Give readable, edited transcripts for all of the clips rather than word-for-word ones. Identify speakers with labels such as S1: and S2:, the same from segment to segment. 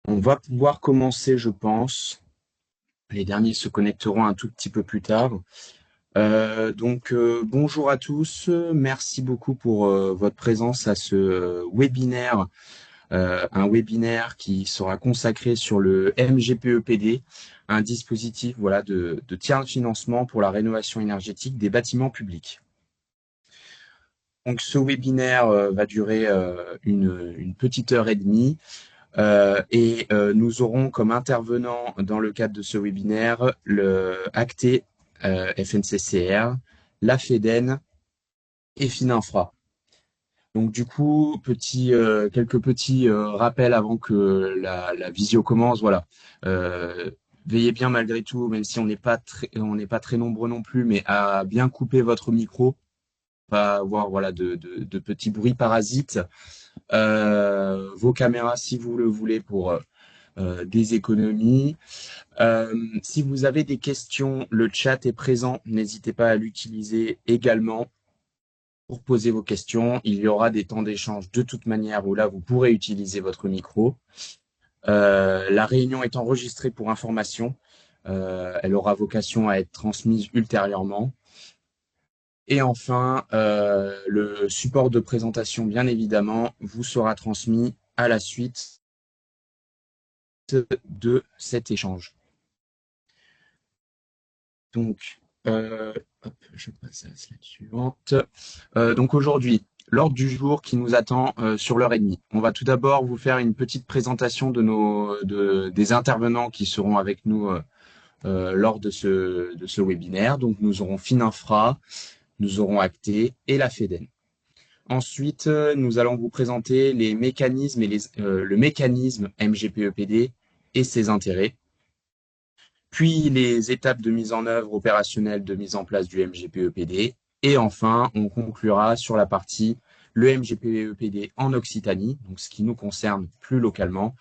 S1: On va pouvoir commencer, je pense. Les derniers se connecteront un tout petit peu plus tard. Bonjour à tous. Merci beaucoup pour votre présence à ce webinaire, un webinaire qui sera consacré sur le MGPEPD, un dispositif voilà, de tiers de financement pour la rénovation énergétique des bâtiments publics. Donc, ce webinaire va durer une petite heure et demie. Nous aurons comme intervenant dans le cadre de ce webinaire le ACTE FNCCR, la FEDEN et Fininfra. Donc du coup, quelques petits rappels avant que la visio commence. Voilà. Veillez bien malgré tout, même si on n'est pas très nombreux non plus, mais à bien couper votre micro, pas avoir voilà de petits bruits parasites. Vos caméras si vous le voulez pour des économies. Si vous avez des questions, le chat est présent. N'hésitez pas à l'utiliser également pour poser vos questions. Il y aura des temps d'échange de toute manière où là, vous pourrez utiliser votre micro. La réunion est enregistrée pour information. Elle aura vocation à être transmise ultérieurement. Et enfin, le support de présentation, bien évidemment, vous sera transmis à la suite de cet échange. Donc, hop, je passe à la slide suivante. Donc aujourd'hui, l'ordre du jour qui nous attend sur l'heure et demie. On va tout d'abord vous faire une petite présentation des intervenants qui seront avec nous lors de ce webinaire. Donc nous aurons Fininfra, nous aurons Acté et la FEDEN. Ensuite, nous allons vous présenter les mécanismes le mécanisme MGPEPD et ses intérêts, puis les étapes de mise en œuvre opérationnelle de mise en place du MGPEPD, et enfin, on conclura sur la partie le MGPEPD en Occitanie, donc ce qui nous concerne plus localement,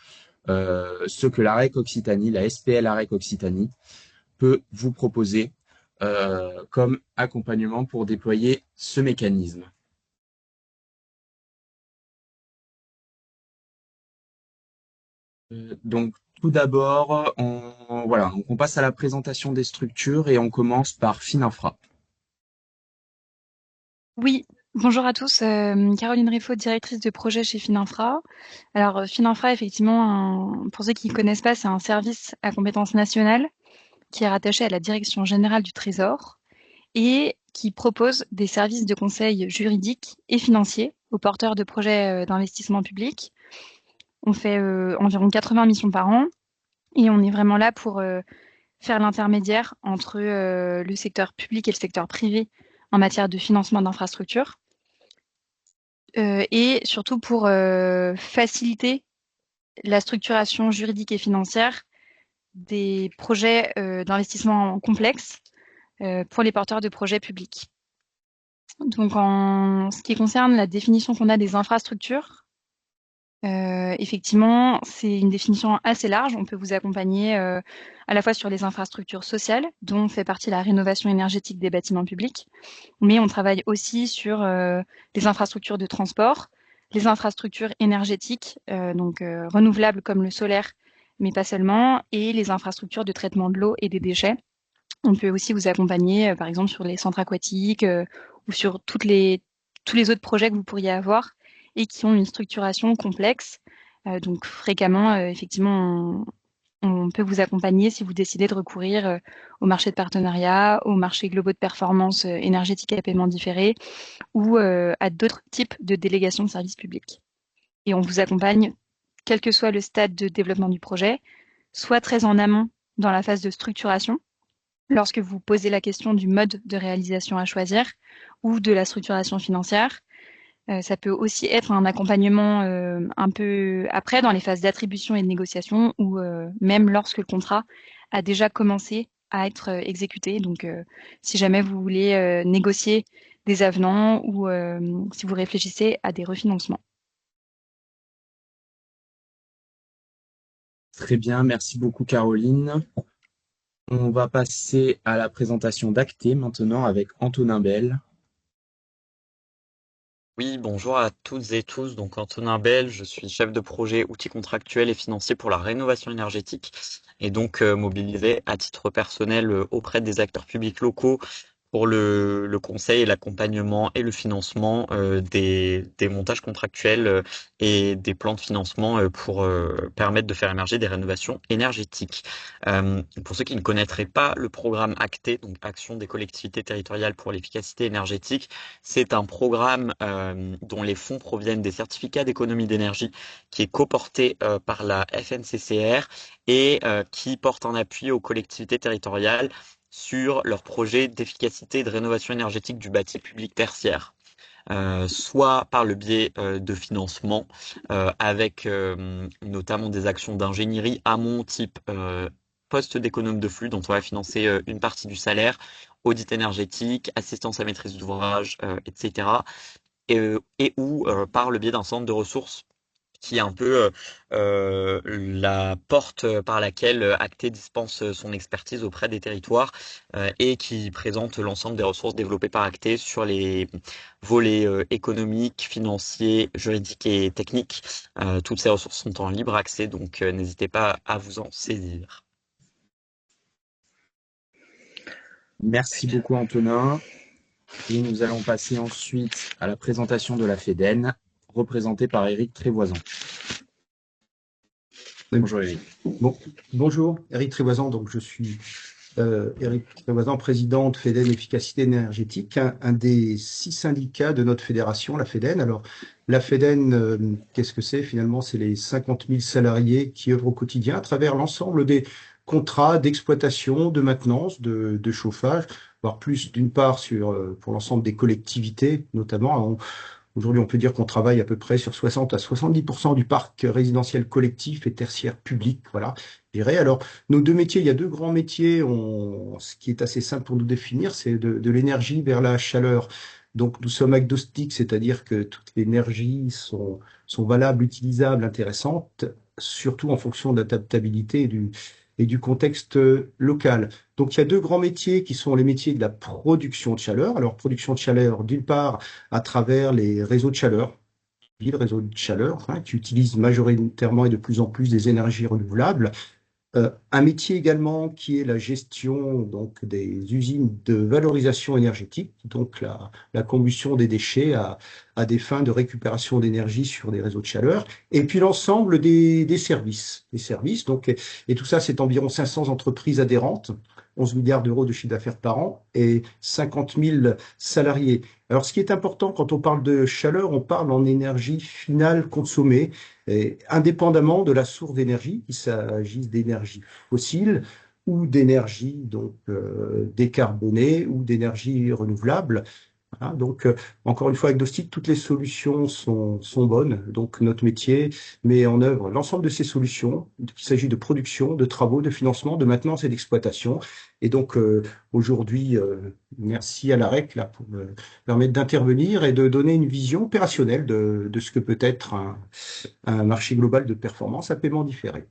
S1: ce que l'AREC Occitanie, la SPL AREC Occitanie, peut vous proposer comme accompagnement pour déployer ce mécanisme. Donc, tout d'abord, on passe à la présentation des structures et on commence par Fininfra.
S2: Oui, bonjour à tous. Caroline Riffaut, directrice de projet chez Fininfra. Alors, Fininfra, effectivement, pour ceux qui ne connaissent pas, c'est un service à compétence nationale qui est rattaché à la Direction générale du Trésor et qui propose des services de conseil juridique et financier aux porteurs de projets d'investissement public. On fait environ 80 missions par an et on est vraiment là pour faire l'intermédiaire entre le secteur public et le secteur privé en matière de financement d'infrastructures. Et surtout pour faciliter la structuration juridique et financière des projets d'investissement complexes pour les porteurs de projets publics. Donc en ce qui concerne la définition qu'on a des infrastructures, effectivement, c'est une définition assez large. On peut vous accompagner à la fois sur les infrastructures sociales, dont fait partie la rénovation énergétique des bâtiments publics, mais on travaille aussi sur les infrastructures de transport, les infrastructures énergétiques, renouvelables comme le solaire, mais pas seulement, et les infrastructures de traitement de l'eau et des déchets. On peut aussi vous accompagner, par exemple, sur les centres aquatiques ou sur tous les autres projets que vous pourriez avoir et qui ont une structuration complexe. Donc fréquemment, effectivement, on peut vous accompagner si vous décidez de recourir au marché de partenariat, au marché globaux de performance énergétique à paiement différé ou à d'autres types de délégations de services publics. Et on vous accompagne, quel que soit le stade de développement du projet, soit très en amont dans la phase de structuration, lorsque vous posez la question du mode de réalisation à choisir ou de la structuration financière. Ça peut aussi être un accompagnement un peu après, dans les phases d'attribution et de négociation, ou même lorsque le contrat a déjà commencé à être exécuté. Donc, si jamais vous voulez négocier des avenants ou si vous réfléchissez à des refinancements.
S1: Très bien, merci beaucoup Caroline. On va passer à la présentation d'Acté maintenant avec Antonin Bell.
S3: Oui, bonjour à toutes et tous. Donc, Antonin Bell, je suis chef de projet outils contractuels et financiers pour la rénovation énergétique et donc mobilisé à titre personnel auprès des acteurs publics locaux pour le conseil et l'accompagnement et le financement des montages contractuels et des plans de financement pour permettre de faire émerger des rénovations énergétiques. Pour ceux qui ne connaîtraient pas le programme ACTE, donc Action des collectivités territoriales pour l'efficacité énergétique, c'est un programme dont les fonds proviennent des certificats d'économie d'énergie qui est coporté par la FNCCR et qui porte en appui aux collectivités territoriales sur leurs projets d'efficacité et de rénovation énergétique du bâti public tertiaire. Soit par le biais de financement, avec notamment des actions d'ingénierie amont type poste d'économe de flux dont on va financer une partie du salaire, audit énergétique, assistance à maîtrise d'ouvrage, etc. Et ou par le biais d'un centre de ressources qui est un peu la porte par laquelle Acté dispense son expertise auprès des territoires et qui présente l'ensemble des ressources développées par Acté sur les volets économiques, financiers, juridiques et techniques. Toutes ces ressources sont en libre accès, donc n'hésitez pas à vous en saisir.
S1: Merci beaucoup, Antonin. Et nous allons passer ensuite à la présentation de la FEDEN, représentée par Éric Trévoisan. Bonjour Éric.
S4: Bon, bonjour, Éric Trévoisan. Donc, je suis Éric Trévoisan, président de FEDEN Efficacité énergétique, un des 6 syndicats de notre fédération, la FEDEN. Alors, la FEDEN, qu'est-ce que c'est? Finalement, c'est les 50 000 salariés qui œuvrent au quotidien à travers l'ensemble des contrats d'exploitation, de maintenance, de chauffage, voire plus d'une part pour l'ensemble des collectivités, notamment. Aujourd'hui, on peut dire qu'on travaille à peu près sur 60 à 70% du parc résidentiel collectif et tertiaire public. Voilà, je dirais. Alors, nos deux métiers, il y a deux grands métiers. Ce qui est assez simple pour nous définir, c'est de l'énergie vers la chaleur. Donc, nous sommes agnostiques, c'est-à-dire que toutes les énergies sont valables, utilisables, intéressantes, surtout en fonction de l'adaptabilité et du contexte local. Donc, il y a deux grands métiers qui sont les métiers de la production de chaleur. Alors, production de chaleur, d'une part, à travers les réseaux de chaleur, les réseaux de chaleur, hein, qui utilisent majoritairement et de plus en plus des énergies renouvelables. Un métier également qui est la gestion donc des usines de valorisation énergétique, donc la combustion des déchets à des fins de récupération d'énergie sur des réseaux de chaleur, et puis l'ensemble des services. Les services, donc, et tout ça, c'est environ 500 entreprises adhérentes, 11 milliards d'euros de chiffre d'affaires par an et 50 000 salariés. Alors, ce qui est important quand on parle de chaleur, on parle en énergie finale consommée, et indépendamment de la source d'énergie, qu'il s'agisse d'énergie fossile ou d'énergie donc décarbonée ou d'énergie renouvelable. Hein, donc, encore une fois, agnostique, toutes les solutions sont bonnes. Donc, notre métier met en œuvre l'ensemble de ces solutions, qu'il s'agit de production, de travaux, de financement, de maintenance et d'exploitation. Et donc, aujourd'hui, merci à l'AREC là, pour me permettre d'intervenir et de donner une vision opérationnelle de ce que peut être un marché global de performance à paiement différé.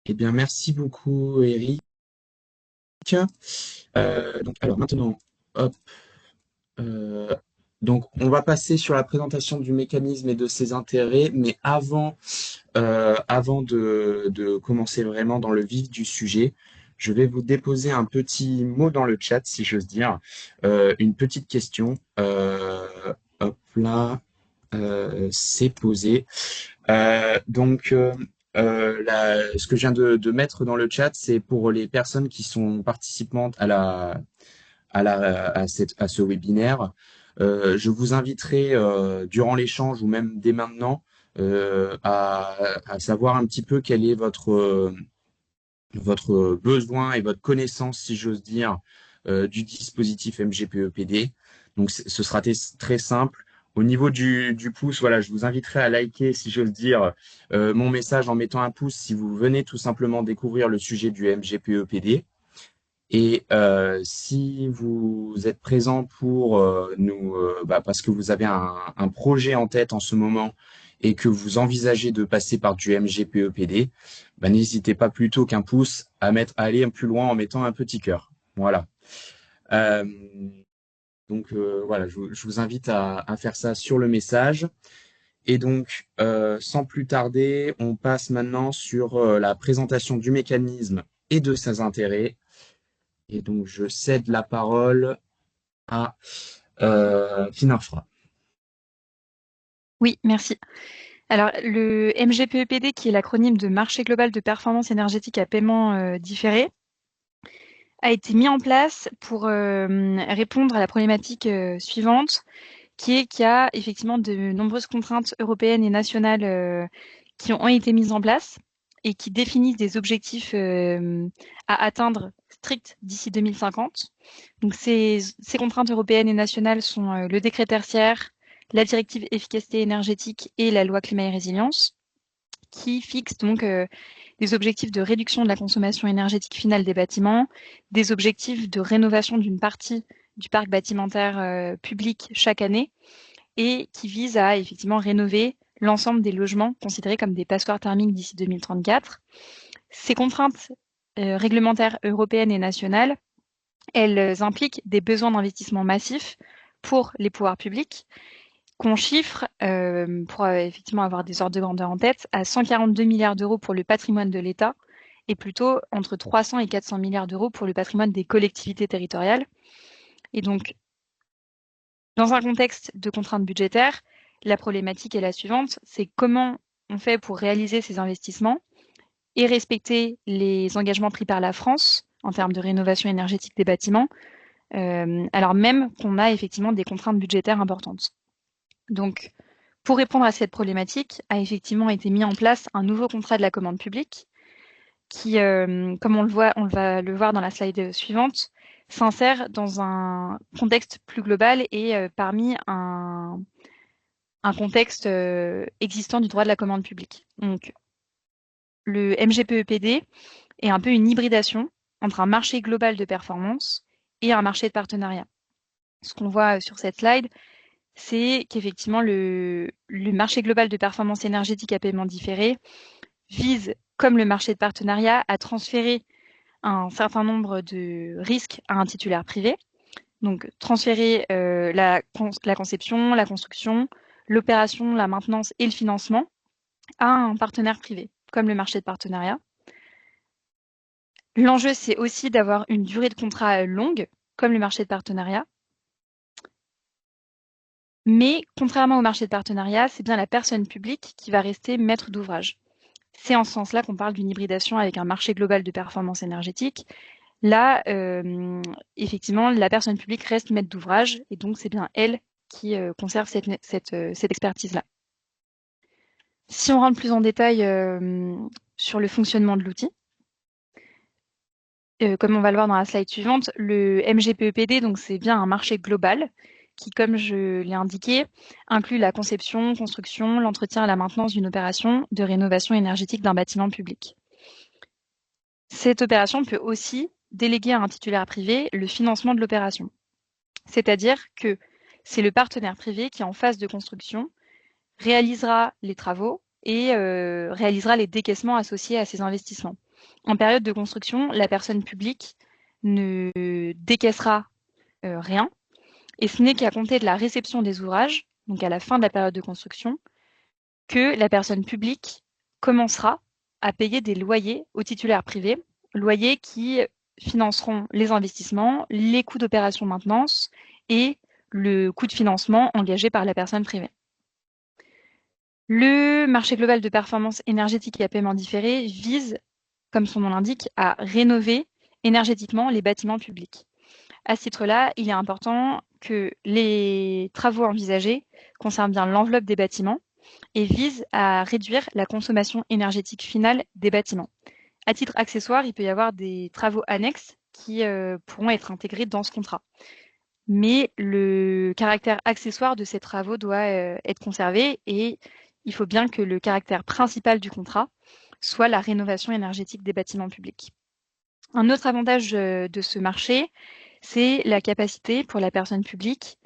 S1: Eh bien, merci beaucoup Éric. Donc, alors maintenant, hop, euh, donc on va passer sur la présentation du mécanisme et de ses intérêts, mais avant de commencer vraiment dans le vif du sujet, je vais vous déposer un petit mot dans le chat, si j'ose dire, une petite question. Hop là, c'est posé. Ce que je viens de mettre dans le chat, c'est pour les personnes qui sont participantes à ce webinaire. Je vous inviterai durant l'échange ou même dès maintenant à savoir un petit peu quel est votre besoin et votre connaissance, si j'ose dire, du dispositif MGPE-PD. Donc, ce sera très simple. Au niveau du pouce, voilà, je vous inviterai à liker, si j'ose dire, mon message en mettant un pouce si vous venez tout simplement découvrir le sujet du MGPE-PD. Et si vous êtes présent pour parce que vous avez un projet en tête en ce moment et que vous envisagez de passer par du MGPE-PD, bah, n'hésitez pas plutôt qu'un pouce à aller plus loin en mettant un petit cœur. Voilà. Euh, Donc voilà, je vous invite à faire ça sur le message. Et donc, sans plus tarder, on passe maintenant sur la présentation du mécanisme et de ses intérêts. Et donc, je cède la parole à Finarfra.
S2: Oui, merci. Alors, le MGPEPD, qui est l'acronyme de Marché global de performance énergétique à paiement différé, a été mis en place pour répondre à la problématique suivante, qui est qu'il y a effectivement de nombreuses contraintes européennes et nationales qui ont été mises en place et qui définissent des objectifs à atteindre stricts d'ici 2050. Donc ces contraintes européennes et nationales sont le décret tertiaire, la directive efficacité énergétique et la loi climat et résilience, qui fixent donc des objectifs de réduction de la consommation énergétique finale des bâtiments, des objectifs de rénovation d'une partie du parc bâtimentaire public chaque année, et qui visent à effectivement rénover l'ensemble des logements considérés comme des passoires thermiques d'ici 2034. Ces contraintes réglementaires européennes et nationales, elles impliquent des besoins d'investissement massifs pour les pouvoirs publics, qu'on chiffre, pour effectivement avoir des ordres de grandeur en tête, à 142 milliards d'euros pour le patrimoine de l'État et plutôt entre 300 et 400 milliards d'euros pour le patrimoine des collectivités territoriales. Et donc, dans un contexte de contraintes budgétaires, la problématique est la suivante, c'est comment on fait pour réaliser ces investissements et respecter les engagements pris par la France en termes de rénovation énergétique des bâtiments, alors même qu'on a effectivement des contraintes budgétaires importantes. Donc, pour répondre à cette problématique, a effectivement été mis en place un nouveau contrat de la commande publique qui, comme on va le voir dans la slide suivante, s'insère dans un contexte plus global et parmi un contexte existant du droit de la commande publique. Donc, le MGPEPD est un peu une hybridation entre un marché global de performance et un marché de partenariat. Ce qu'on voit sur cette slide, c'est qu'effectivement, le marché global de performance énergétique à paiement différé vise, comme le marché de partenariat, à transférer un certain nombre de risques à un titulaire privé. Donc, transférer la conception, la construction, l'opération, la maintenance et le financement à un partenaire privé, comme le marché de partenariat. L'enjeu, c'est aussi d'avoir une durée de contrat longue, comme le marché de partenariat. Mais contrairement au marché de partenariat, c'est bien la personne publique qui va rester maître d'ouvrage. C'est en ce sens-là qu'on parle d'une hybridation avec un marché global de performance énergétique. Là, effectivement, la personne publique reste maître d'ouvrage et donc c'est bien elle qui conserve cette expertise-là. Si on rentre plus en détail sur le fonctionnement de l'outil, comme on va le voir dans la slide suivante, le MGPEPD, donc c'est bien un marché global qui, comme je l'ai indiqué, inclut la conception, construction, l'entretien et la maintenance d'une opération de rénovation énergétique d'un bâtiment public. Cette opération peut aussi déléguer à un titulaire privé le financement de l'opération. C'est-à-dire que c'est le partenaire privé qui, en phase de construction, réalisera les travaux et réalisera les décaissements associés à ces investissements. En période de construction, la personne publique ne décaissera rien, et ce n'est qu'à compter de la réception des ouvrages, donc à la fin de la période de construction, que la personne publique commencera à payer des loyers aux titulaires privés, loyers qui financeront les investissements, les coûts d'opération maintenance et le coût de financement engagé par la personne privée. Le marché global de performance énergétique et à paiement différé vise, comme son nom l'indique, à rénover énergétiquement les bâtiments publics. À ce titre-là, il est important que les travaux envisagés concernent bien l'enveloppe des bâtiments et visent à réduire la consommation énergétique finale des bâtiments. À titre accessoire, il peut y avoir des travaux annexes qui pourront être intégrés dans ce contrat. Mais le caractère accessoire de ces travaux doit être conservé et il faut bien que le caractère principal du contrat soit la rénovation énergétique des bâtiments publics. Un autre avantage de ce marché, c'est la capacité pour la personne publique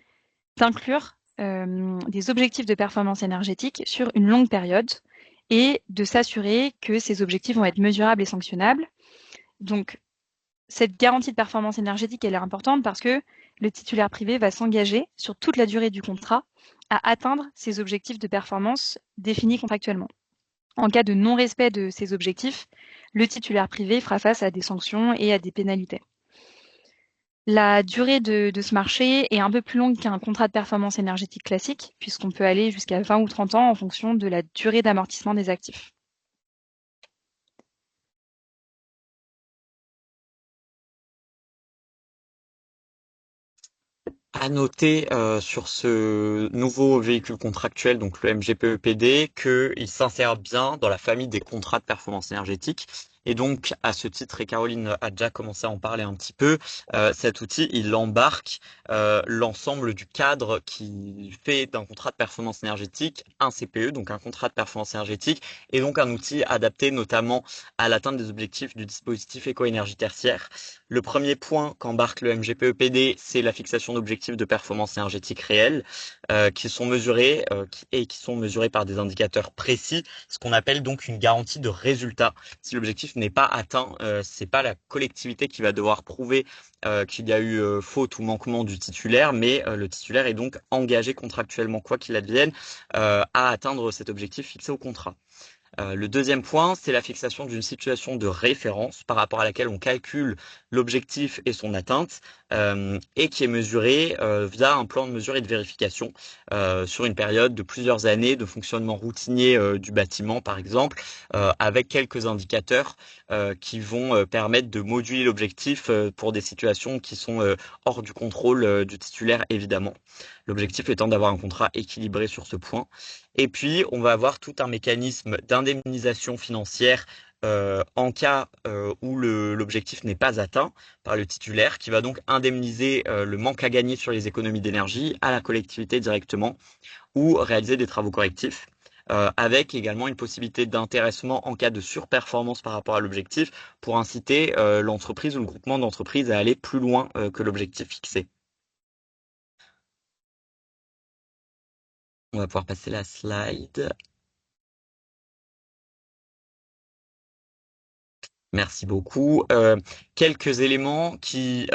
S2: d'inclure des objectifs de performance énergétique sur une longue période et de s'assurer que ces objectifs vont être mesurables et sanctionnables. Donc, Cette garantie de performance énergétique, elle est importante parce que le titulaire privé va s'engager sur toute la durée du contrat à atteindre ses objectifs de performance définis contractuellement. En cas de non-respect de ces objectifs, le titulaire privé fera face à des sanctions et à des pénalités. La durée de ce marché est un peu plus longue qu'un contrat de performance énergétique classique, puisqu'on peut aller jusqu'à 20 ou 30 ans en fonction de la durée d'amortissement des actifs.
S3: À noter sur ce nouveau véhicule contractuel, donc le MGPEPD, qu'il s'insère bien dans la famille des contrats de performance énergétique. Et donc, à ce titre, et Caroline a déjà commencé à en parler un petit peu, cet outil, il embarque l'ensemble du cadre qui fait d'un contrat de performance énergétique un CPE, donc un contrat de performance énergétique, et donc un outil adapté notamment à l'atteinte des objectifs du dispositif éco-énergie tertiaire. Le premier point qu'embarque le MGPEPD, c'est la fixation d'objectifs de performance énergétique réels qui sont mesurés qui sont mesurés par des indicateurs précis, ce qu'on appelle donc une garantie de résultat. Si l'objectif n'est pas atteint, c'est pas la collectivité qui va devoir prouver qu'il y a eu faute ou manquement du titulaire, mais le titulaire est donc engagé contractuellement, quoi qu'il advienne, à atteindre cet objectif fixé au contrat. Le deuxième point, c'est la fixation d'une situation de référence par rapport à laquelle on calcule l'objectif et son atteinte et qui est mesurée via un plan de mesure et de vérification sur une période de plusieurs années de fonctionnement routinier du bâtiment, par exemple, avec quelques indicateurs qui vont permettre de moduler l'objectif pour des situations qui sont hors du contrôle du titulaire, évidemment. L'objectif étant d'avoir un contrat équilibré sur ce point. Et puis, on va avoir tout un mécanisme d'indemnisation financière en cas où l'objectif n'est pas atteint par le titulaire, qui va donc indemniser le manque à gagner sur les économies d'énergie à la collectivité directement ou réaliser des travaux correctifs. Avec également une possibilité d'intéressement en cas de surperformance par rapport à l'objectif pour inciter l'entreprise ou le groupement d'entreprises à aller plus loin que l'objectif fixé. On va pouvoir passer la slide. Merci beaucoup. Quelques éléments qui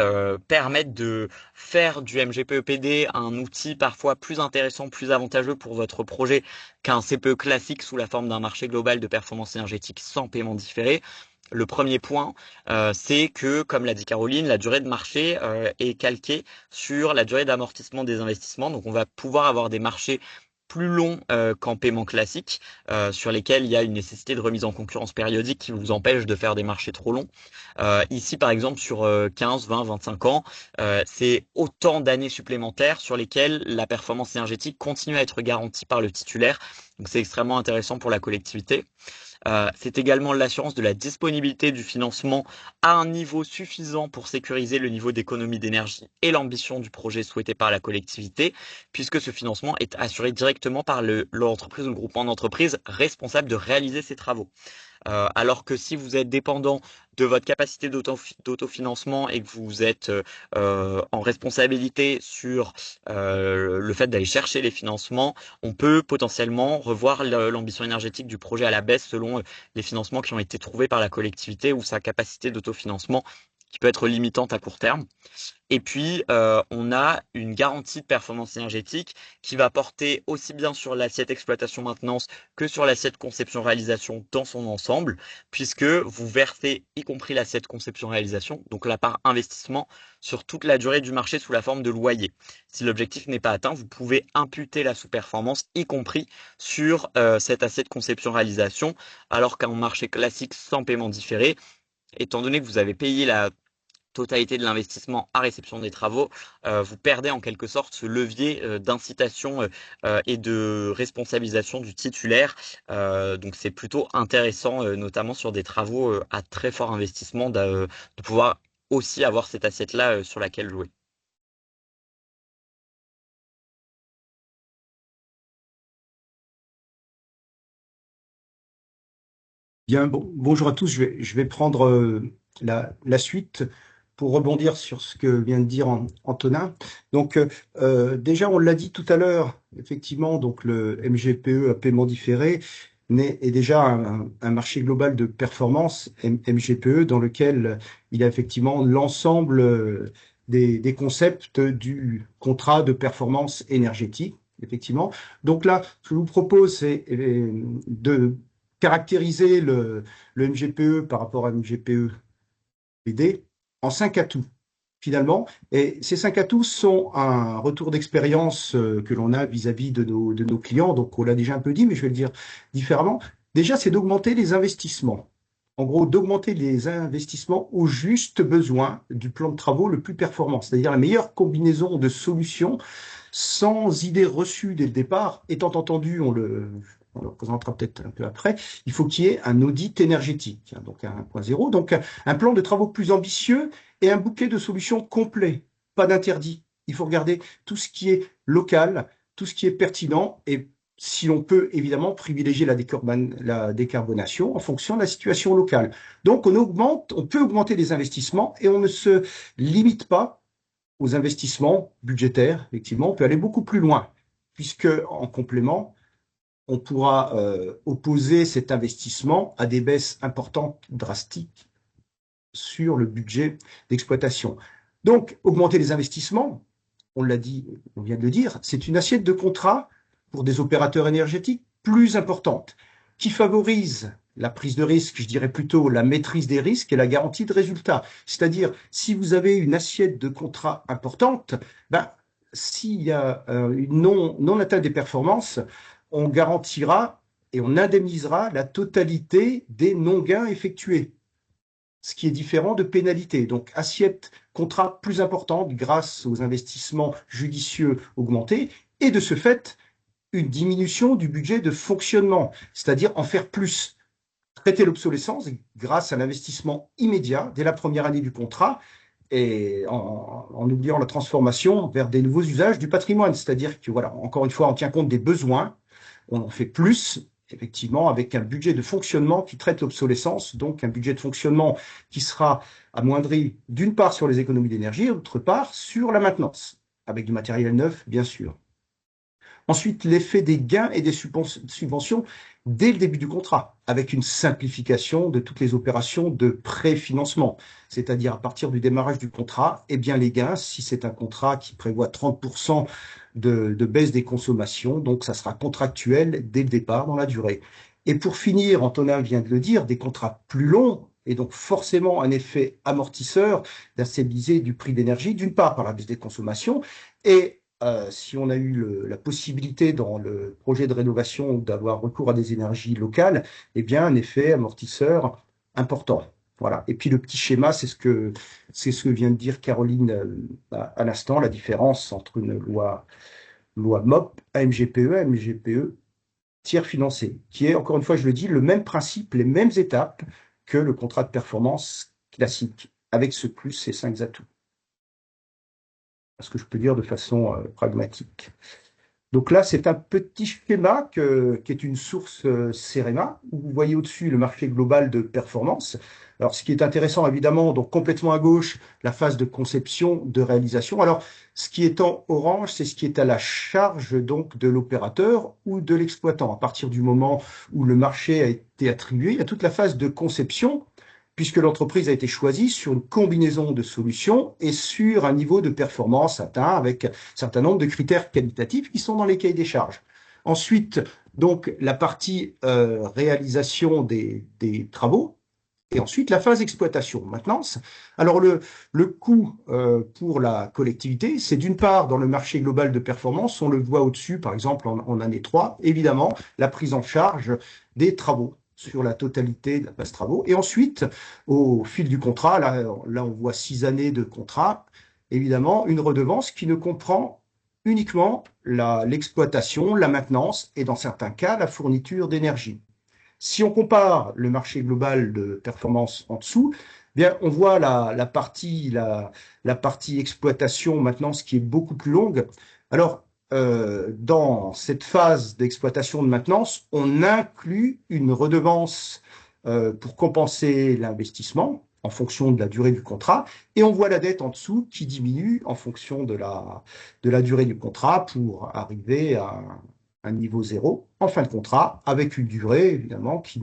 S3: permettent de faire du MGPEPD un outil parfois plus intéressant, plus avantageux pour votre projet qu'un CPE classique sous la forme d'un marché global de performance énergétique sans paiement différé. Le premier point, c'est que, comme l'a dit Caroline, la durée de marché est calquée sur la durée d'amortissement des investissements. Donc, on va pouvoir avoir des marchés plus longs qu'en paiement classique, sur lesquels il y a une nécessité de remise en concurrence périodique qui vous empêche de faire des marchés trop longs. Ici, par exemple, sur 15, 20, 25 ans, c'est autant d'années supplémentaires sur lesquelles la performance énergétique continue à être garantie par le titulaire. Donc, c'est extrêmement intéressant pour la collectivité. C'est également l'assurance de la disponibilité du financement à un niveau suffisant pour sécuriser le niveau d'économie d'énergie et l'ambition du projet souhaité par la collectivité, puisque ce financement est assuré directement par l'entreprise ou le groupement d'entreprises responsable de réaliser ces travaux. Alors que si vous êtes dépendant de votre capacité d'autofinancement et que vous êtes en responsabilité sur le fait d'aller chercher les financements, on peut potentiellement revoir l'ambition énergétique du projet à la baisse selon les financements qui ont été trouvés par la collectivité ou sa capacité d'autofinancement qui peut être limitante à court terme. Et puis, on a une garantie de performance énergétique qui va porter aussi bien sur l'assiette exploitation-maintenance que sur l'assiette conception-réalisation dans son ensemble, puisque vous versez, y compris l'assiette conception-réalisation, donc la part investissement, sur toute la durée du marché sous la forme de loyer. Si l'objectif n'est pas atteint, vous pouvez imputer la sous-performance, y compris sur cette assiette conception-réalisation, alors qu'un marché classique sans paiement différé, étant donné que vous avez payé la totalité de l'investissement à réception des travaux, vous perdez en quelque sorte ce levier d'incitation et de responsabilisation du titulaire. Donc c'est plutôt intéressant, notamment sur des travaux à très fort investissement, de pouvoir aussi avoir cette assiette-là sur laquelle jouer.
S4: Bien, bonjour à tous. Je vais prendre la suite pour rebondir sur ce que vient de dire Antonin. Donc, déjà, on l'a dit tout à l'heure, effectivement, donc le MGPE à paiement différé est déjà un marché global de performance, MGPE, dans lequel il y a effectivement l'ensemble des concepts du contrat de performance énergétique, effectivement. Donc là, ce que je vous propose, c'est de caractériser le MGPE par rapport à MGPE BD en 5 atouts, finalement. Et ces 5 atouts sont un retour d'expérience que l'on a vis-à-vis de nos clients. Donc, on l'a déjà un peu dit, mais je vais le dire différemment. Déjà, c'est d'augmenter les investissements. En gros, d'augmenter les investissements au juste besoin du plan de travaux le plus performant, c'est-à-dire la meilleure combinaison de solutions sans idée reçue dès le départ. Étant entendu, on le présentera peut-être un peu après, il faut qu'il y ait un audit énergétique, hein, donc 1.0, donc un plan de travaux plus ambitieux et un bouquet de solutions complet, pas d'interdit. Il faut regarder tout ce qui est local, tout ce qui est pertinent et si l'on peut évidemment privilégier la décarbonation en fonction de la situation locale. Donc on peut augmenter les investissements et on ne se limite pas aux investissements budgétaires. Effectivement, on peut aller beaucoup plus loin puisque en complément, on pourra opposer cet investissement à des baisses importantes, drastiques sur le budget d'exploitation. Donc, augmenter les investissements, on l'a dit, on vient de le dire, c'est une assiette de contrat pour des opérateurs énergétiques plus importante, qui favorise la prise de risque, je dirais plutôt la maîtrise des risques et la garantie de résultat. C'est-à-dire, si vous avez une assiette de contrat importante, ben, s'il y a une non-atteinte des performances, on garantira et on indemnisera la totalité des non-gains effectués, ce qui est différent de pénalité. Donc, assiette contrat plus importante grâce aux investissements judicieux augmentés et de ce fait, une diminution du budget de fonctionnement, c'est-à-dire en faire plus. Traiter l'obsolescence grâce à l'investissement immédiat dès la première année du contrat et en oubliant la transformation vers des nouveaux usages du patrimoine. C'est-à-dire que, voilà, encore une fois, on tient compte des besoins, on en fait plus, effectivement, avec un budget de fonctionnement qui traite l'obsolescence, donc un budget de fonctionnement qui sera amoindri d'une part sur les économies d'énergie et d'autre part sur la maintenance, avec du matériel neuf, bien sûr. Ensuite, l'effet des gains et des subventions dès le début du contrat, avec une simplification de toutes les opérations de préfinancement. C'est-à-dire à partir du démarrage du contrat, eh bien les gains, si c'est un contrat qui prévoit 30% de baisse des consommations, donc ça sera contractuel dès le départ dans la durée. Et pour finir, Antonin vient de le dire, des contrats plus longs, et donc forcément un effet amortisseur d'instabiliser du prix d'énergie, d'une part par la baisse des consommations, et si on a eu la possibilité dans le projet de rénovation d'avoir recours à des énergies locales, eh bien, un effet amortisseur important. Voilà. Et puis le petit schéma, c'est ce que vient de dire Caroline à l'instant, la différence entre une loi MOP, AMGPE tiers financé, qui est, encore une fois, je le dis, le même principe, les mêmes étapes que le contrat de performance classique, avec ce plus ces 5 atouts. Ce que je peux dire de façon pragmatique. Donc là, c'est un petit schéma qui est une source CEREMA, où vous voyez au-dessus le marché global de performance. Alors, ce qui est intéressant, évidemment, donc complètement à gauche, la phase de conception, de réalisation. Alors, ce qui est en orange, c'est ce qui est à la charge donc de l'opérateur ou de l'exploitant. À partir du moment où le marché a été attribué, il y a toute la phase de conception, puisque l'entreprise a été choisie sur une combinaison de solutions et sur un niveau de performance atteint avec un certain nombre de critères qualitatifs qui sont dans les cahiers des charges. Ensuite, donc, la partie réalisation des travaux et ensuite la phase exploitation, maintenance. Alors, le coût pour la collectivité, c'est d'une part, dans le marché global de performance, on le voit au-dessus, par exemple, en année 3, évidemment, la prise en charge des travaux sur la totalité de la phase travaux. Et ensuite, au fil du contrat, là on voit 6 années de contrat, évidemment, une redevance qui ne comprend uniquement l'exploitation, la maintenance et dans certains cas, la fourniture d'énergie. Si on compare le marché global de performance en dessous, bien, on voit la partie exploitation, maintenance qui est beaucoup plus longue. Alors, dans cette phase d'exploitation de maintenance, on inclut une redevance pour compenser l'investissement en fonction de la durée du contrat, et on voit la dette en dessous qui diminue en fonction de la durée du contrat pour arriver à un niveau zéro, en fin de contrat, avec une durée, évidemment, qui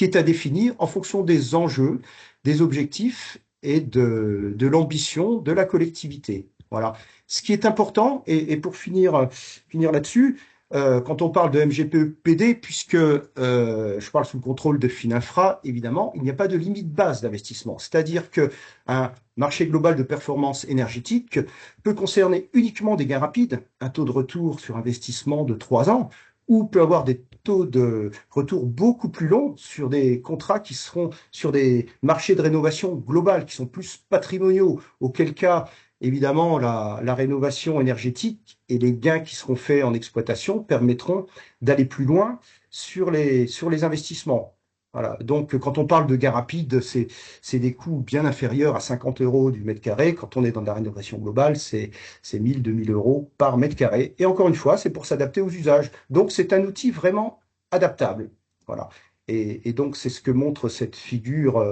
S4: est à définir en fonction des enjeux, des objectifs et de l'ambition de la collectivité. Voilà. Ce qui est important, et pour finir là-dessus, quand on parle de MGPE-PD, puisque je parle sous le contrôle de Fininfra, évidemment, il n'y a pas de limite basse d'investissement. C'est-à-dire qu'un marché global de performance énergétique peut concerner uniquement des gains rapides, un taux de retour sur investissement de 3 ans, ou peut avoir des taux de retour beaucoup plus longs sur des contrats qui seront sur des marchés de rénovation globale, qui sont plus patrimoniaux, auquel cas, évidemment, la rénovation énergétique et les gains qui seront faits en exploitation permettront d'aller plus loin sur les investissements. Voilà. Donc, quand on parle de gains rapides, c'est des coûts bien inférieurs à 50 euros du mètre carré. Quand on est dans la rénovation globale, c'est 1000, 2000 euros par mètre carré. Et encore une fois, c'est pour s'adapter aux usages. Donc, c'est un outil vraiment adaptable. Voilà. Et donc, c'est ce que montre cette figure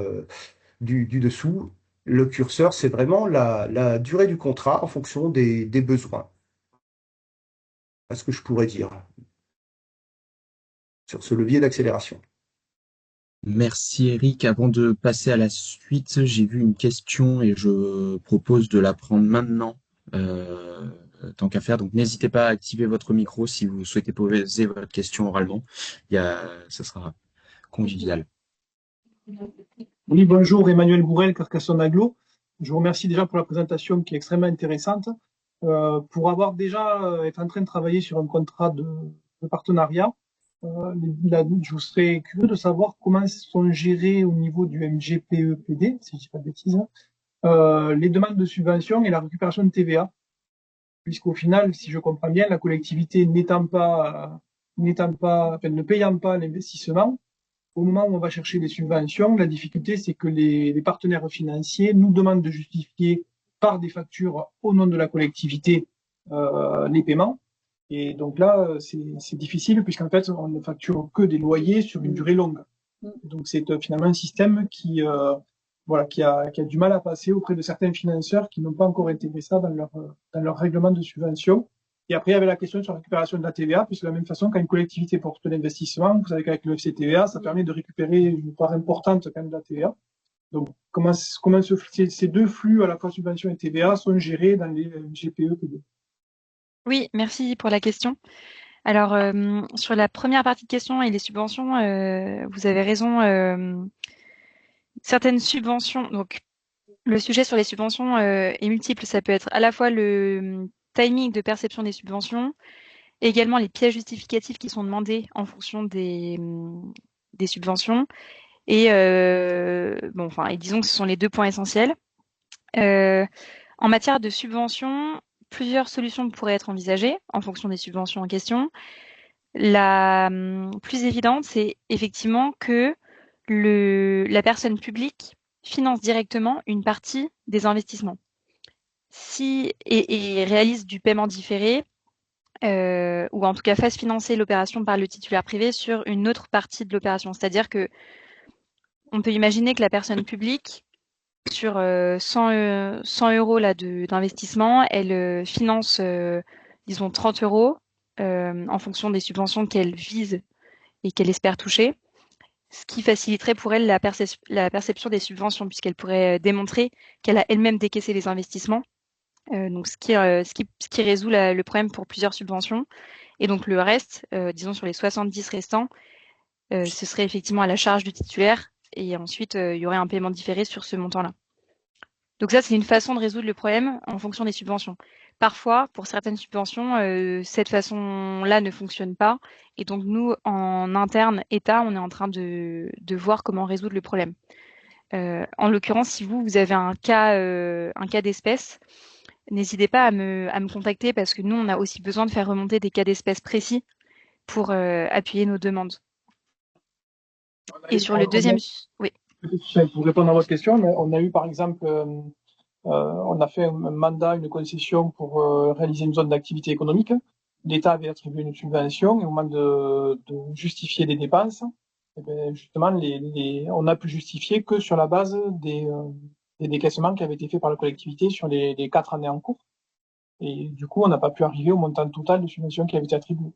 S4: du dessous. Le curseur, c'est vraiment la durée du contrat en fonction des besoins. C'est ce que je pourrais dire sur ce levier d'accélération.
S1: Merci Eric. Avant de passer à la suite, j'ai vu une question et je propose de la prendre maintenant, euh, tant qu'à faire. Donc n'hésitez pas à activer votre micro si vous souhaitez poser votre question oralement. Ça sera convivial.
S5: Oui, bonjour, Emmanuel Bourrel, Carcassonne Aglo. Je vous remercie déjà pour la présentation qui est extrêmement intéressante. Pour avoir déjà été en train de travailler sur un contrat de partenariat, je serais curieux de savoir comment sont gérés au niveau du MGPE-PD, si je ne dis pas de bêtises, les demandes de subvention et la récupération de TVA. Puisqu'au final, si je comprends bien, la collectivité enfin, ne payant pas l'investissement, au moment où on va chercher les subventions, la difficulté, c'est que les partenaires financiers nous demandent de justifier par des factures au nom de la collectivité les paiements. Et donc là, c'est difficile puisqu'en fait, on ne facture que des loyers sur une durée longue. Donc c'est finalement un système qui a du mal à passer auprès de certains financeurs qui n'ont pas encore intégré ça dans leur règlement de subvention. Et après, il y avait la question sur la récupération de la TVA, puisque de la même façon, quand une collectivité porte l'investissement, vous savez qu'avec le FCTVA, ça permet de récupérer une part importante quand même de la TVA. Donc, comment ces deux flux, à la fois subvention et TVA, sont gérés dans les GPE-PD?
S2: Oui, merci pour la question. Alors, sur la première partie de question et les subventions, vous avez raison. Certaines subventions, donc le sujet sur les subventions est multiple. Ça peut être à la fois le timing de perception des subventions, et également les pièces justificatives qui sont demandées en fonction des subventions. Et et disons que ce sont les 2 points essentiels. En matière de subventions, plusieurs solutions pourraient être envisagées en fonction des subventions en question. La plus évidente, c'est effectivement que la personne publique finance directement une partie des investissements. Et réalise du paiement différé, ou en tout cas fasse financer l'opération par le titulaire privé sur une autre partie de l'opération. C'est-à-dire que on peut imaginer que la personne publique, sur 100 euros là, d'investissement, elle finance, disons, 30 euros en fonction des subventions qu'elle vise et qu'elle espère toucher, ce qui faciliterait pour elle la perception des subventions, puisqu'elle pourrait démontrer qu'elle a elle-même décaissé les investissements. Donc, ce qui résout le problème pour plusieurs subventions. Et donc, le reste, disons sur les 70 restants, ce serait effectivement à la charge du titulaire. Et ensuite, il y aurait un paiement différé sur ce montant-là. Donc ça, c'est une façon de résoudre le problème en fonction des subventions. Parfois, pour certaines subventions, cette façon-là ne fonctionne pas. Et donc, nous, en interne, État, on est en train de voir comment résoudre le problème. En l'occurrence, si vous avez un cas d'espèce, n'hésitez pas à me contacter parce que nous, on a aussi besoin de faire remonter des cas d'espèce précis pour appuyer nos demandes. Et sur le deuxième... Oui.
S5: Pour répondre à votre question, on a eu par exemple, on a fait un mandat, une concession pour réaliser une zone d'activité économique. L'État avait attribué une subvention et au moment de justifier les dépenses, eh bien, justement, on n'a pu justifier que sur la base des décaissements qui avaient été faits par la collectivité sur les 4 années en cours. Et du coup, on n'a pas pu arriver au montant total de subvention qui avait été attribué.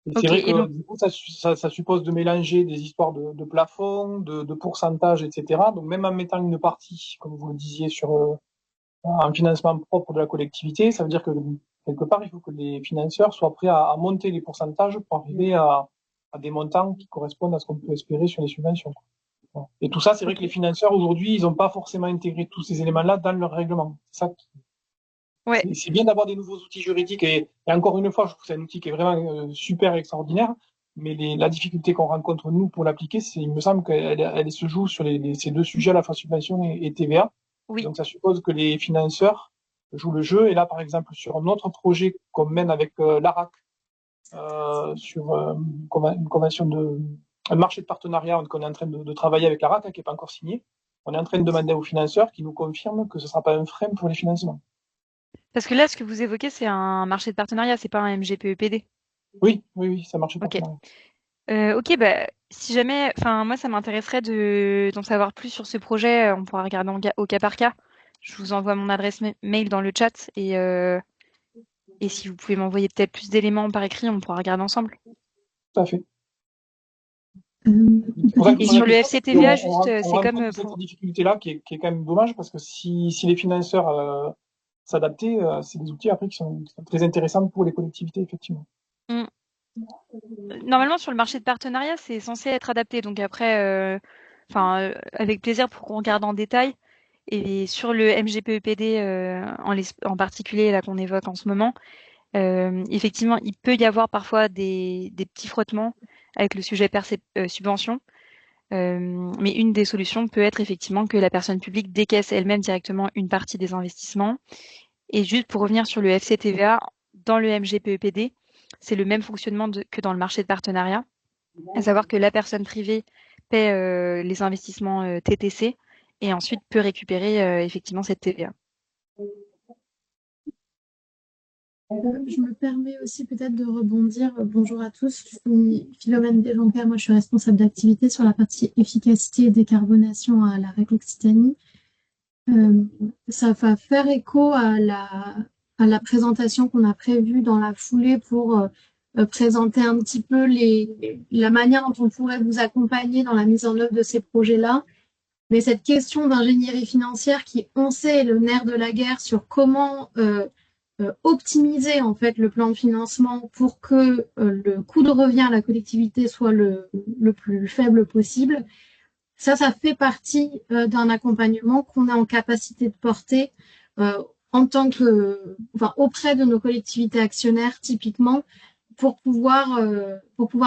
S5: Et c'est
S2: Ok,
S5: vrai
S2: et
S5: que
S2: donc,
S5: du coup, ça suppose de mélanger des histoires de plafond, de pourcentage, etc. Donc même en mettant une partie, comme vous le disiez, sur un financement propre de la collectivité, ça veut dire que quelque part, il faut que les financeurs soient prêts à monter les pourcentages pour arriver à des montants qui correspondent à ce qu'on peut espérer sur les subventions. Voilà. Et tout ça, c'est vrai que les
S2: ok.
S5: financeurs aujourd'hui, ils n'ont pas forcément intégré tous ces éléments-là dans leur règlement.
S2: Ouais,
S5: C'est bien d'avoir des nouveaux outils juridiques et encore une fois, je trouve que c'est un outil qui est vraiment super extraordinaire. Mais la difficulté qu'on rencontre nous pour l'appliquer, il me semble qu'elle se joue sur ces deux sujets, à la fois subvention et TVA. Et
S2: oui.
S5: donc ça suppose que les financeurs jouent le jeu. Et là, par exemple, sur notre projet qu'on mène avec l'ARAC, sur une convention un marché de partenariat qu'on est en train de travailler avec l'ARAC, qui n'est pas encore signé, on est en train de demander aux financeurs qui nous confirment que ce ne sera pas un frein pour les financements.
S2: Parce que là, ce que vous évoquez, c'est un marché de partenariat, c'est pas un MGPEPD.
S5: Oui, oui, oui, c'est un marché de
S2: Ok.
S5: partenariat.
S2: Ok, bah, si jamais, enfin, moi, ça m'intéresserait d'en savoir plus sur ce projet. On pourra regarder au cas par cas. Je vous envoie mon adresse mail dans le chat et si vous pouvez m'envoyer peut-être plus d'éléments par écrit, on pourra regarder ensemble.
S5: Tout à fait. C'est pour ça que je
S2: Et
S5: pose la
S2: sur le
S5: question, parce qu'on
S2: FCTVA, juste,
S5: on
S2: c'est comme
S5: rencontre cette
S2: pour.
S5: difficulté-là qui est quand même dommage, parce que si les financeurs s'adaptaient, c'est des outils après qui sont très intéressants pour les collectivités, effectivement.
S2: Hmm. Normalement, sur le marché de partenariat, c'est censé être adapté. Donc après, avec plaisir pour qu'on regarde en détail. Et sur le MGPEPD en particulier, là qu'on évoque en ce moment, effectivement, il peut y avoir parfois des petits frottements avec le sujet subvention. Mais une des solutions peut être effectivement que la personne publique décaisse elle-même directement une partie des investissements. Et juste pour revenir sur le FCTVA, dans le MGPEPD, c'est le même fonctionnement que dans le marché de partenariat, à savoir que la personne privée paie les investissements TTC et ensuite peut récupérer effectivement cette TVA.
S6: Je me permets aussi peut-être de rebondir. Bonjour à tous, je suis Philomène Desjonquers, moi je suis responsable d'activité sur la partie efficacité et décarbonation à la REC Occitanie. Ça va faire écho à la présentation qu'on a prévue dans la foulée pour présenter un petit peu la manière dont on pourrait vous accompagner dans la mise en œuvre de ces projets-là. Mais cette question d'ingénierie financière qui, on sait, est le nerf de la guerre sur comment optimiser en fait le plan de financement pour que le coût de revient à la collectivité soit le plus faible possible. Ça fait partie d'un accompagnement qu'on est en capacité de porter en tant que, enfin, auprès de nos collectivités actionnaires typiquement pour pouvoir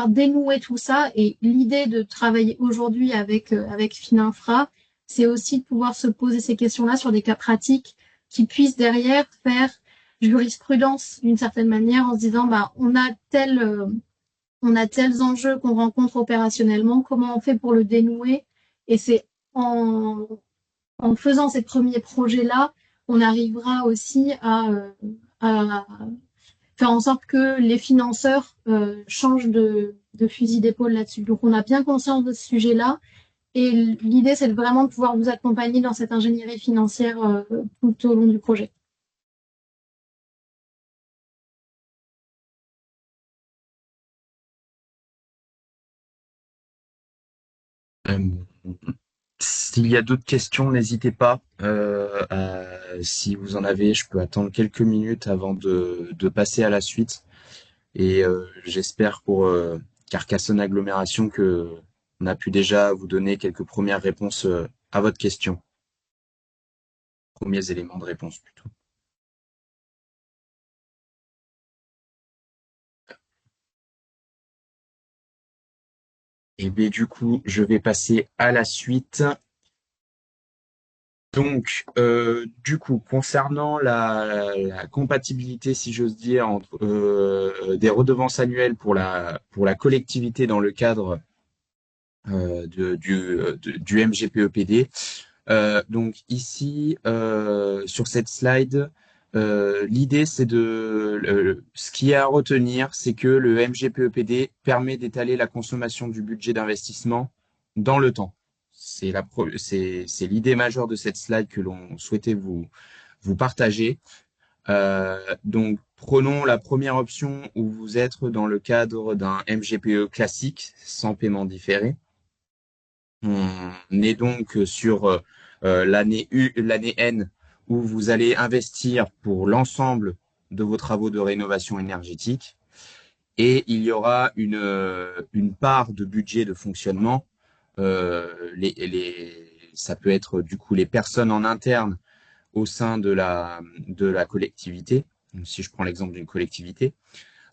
S6: dénouer tout ça. Et l'idée de travailler aujourd'hui avec Fininfra, c'est aussi de pouvoir se poser ces questions-là sur des cas pratiques qui puissent derrière faire jurisprudence d'une certaine manière en se disant bah on a tels enjeux qu'on rencontre opérationnellement, comment on fait pour le dénouer? Et c'est en, en faisant ces premiers projets-là, on arrivera aussi à faire en sorte que les financeurs changent de fusil d'épaule là-dessus. Donc on a bien conscience de ce sujet-là. Et l'idée, c'est vraiment de pouvoir vous accompagner dans cette ingénierie financière tout au long du projet.
S1: Euh, S'il y a d'autres questions, n'hésitez pas. Si vous en avez, je peux attendre quelques minutes avant de passer à la suite. Et j'espère pour Carcassonne Agglomération que on a pu déjà vous donner quelques premières réponses à votre question. Premiers éléments de réponse plutôt. Et bien du coup, je vais passer à la suite. Donc, du coup, concernant la compatibilité, si j'ose dire, entre des redevances annuelles pour la collectivité dans le cadre du MGPEPD. Donc ici, sur cette slide, l'idée c'est ce qui est à retenir, c'est que le MGPEPD permet d'étaler la consommation du budget d'investissement dans le temps. C'est l'idée majeure de cette slide que l'on souhaitait vous partager. Donc Prenons la première option où vous êtes dans le cadre d'un MGPE classique sans paiement différé. On est donc sur l'année N où vous allez investir pour l'ensemble de vos travaux de rénovation énergétique et il y aura une part de budget de fonctionnement. Ça peut être du coup les personnes en interne au sein de la collectivité, si je prends l'exemple d'une collectivité.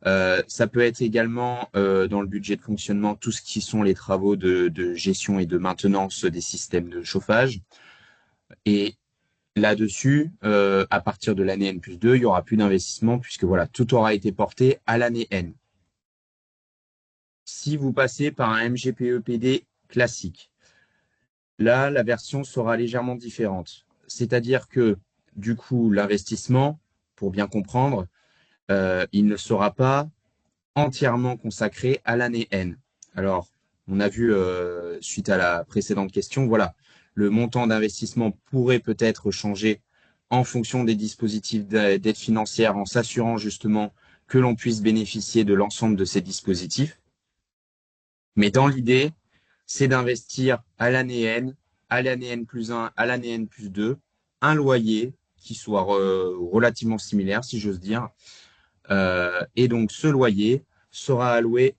S1: Ça peut être également dans le budget de fonctionnement tout ce qui sont les travaux de gestion et de maintenance des systèmes de chauffage. Et là-dessus, à partir de l'année N+2, il y aura plus d'investissement puisque voilà, tout aura été porté à l'année N. Si vous passez par un MGPE-PD classique, là, la version sera légèrement différente. C'est-à-dire que, du coup, l'investissement, pour bien comprendre, il ne sera pas entièrement consacré à l'année N. Alors, on a vu, suite à la précédente question, voilà, le montant d'investissement pourrait peut-être changer en fonction des dispositifs d'aide financière en s'assurant justement que l'on puisse bénéficier de l'ensemble de ces dispositifs. Mais dans l'idée, c'est d'investir à l'année N, à l'année N+1, à l'année N+2, un loyer qui soit relativement similaire, si j'ose dire. Et donc, ce loyer sera alloué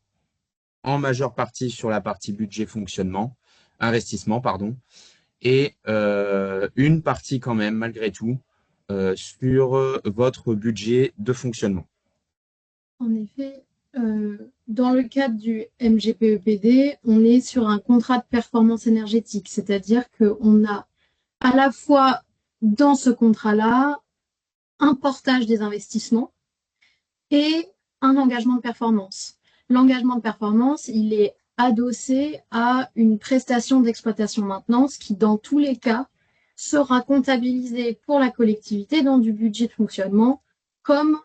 S1: en majeure partie sur la partie budget fonctionnement, investissement, pardon, et une partie quand même, malgré tout, sur votre budget de fonctionnement.
S6: En effet, dans le cadre du MGPEPD, on est sur un contrat de performance énergétique, c'est-à-dire qu'on a à la fois dans ce contrat-là un portage des investissements et un engagement de performance. L'engagement de performance, il est adossé à une prestation d'exploitation maintenance qui, dans tous les cas, sera comptabilisée pour la collectivité dans du budget de fonctionnement comme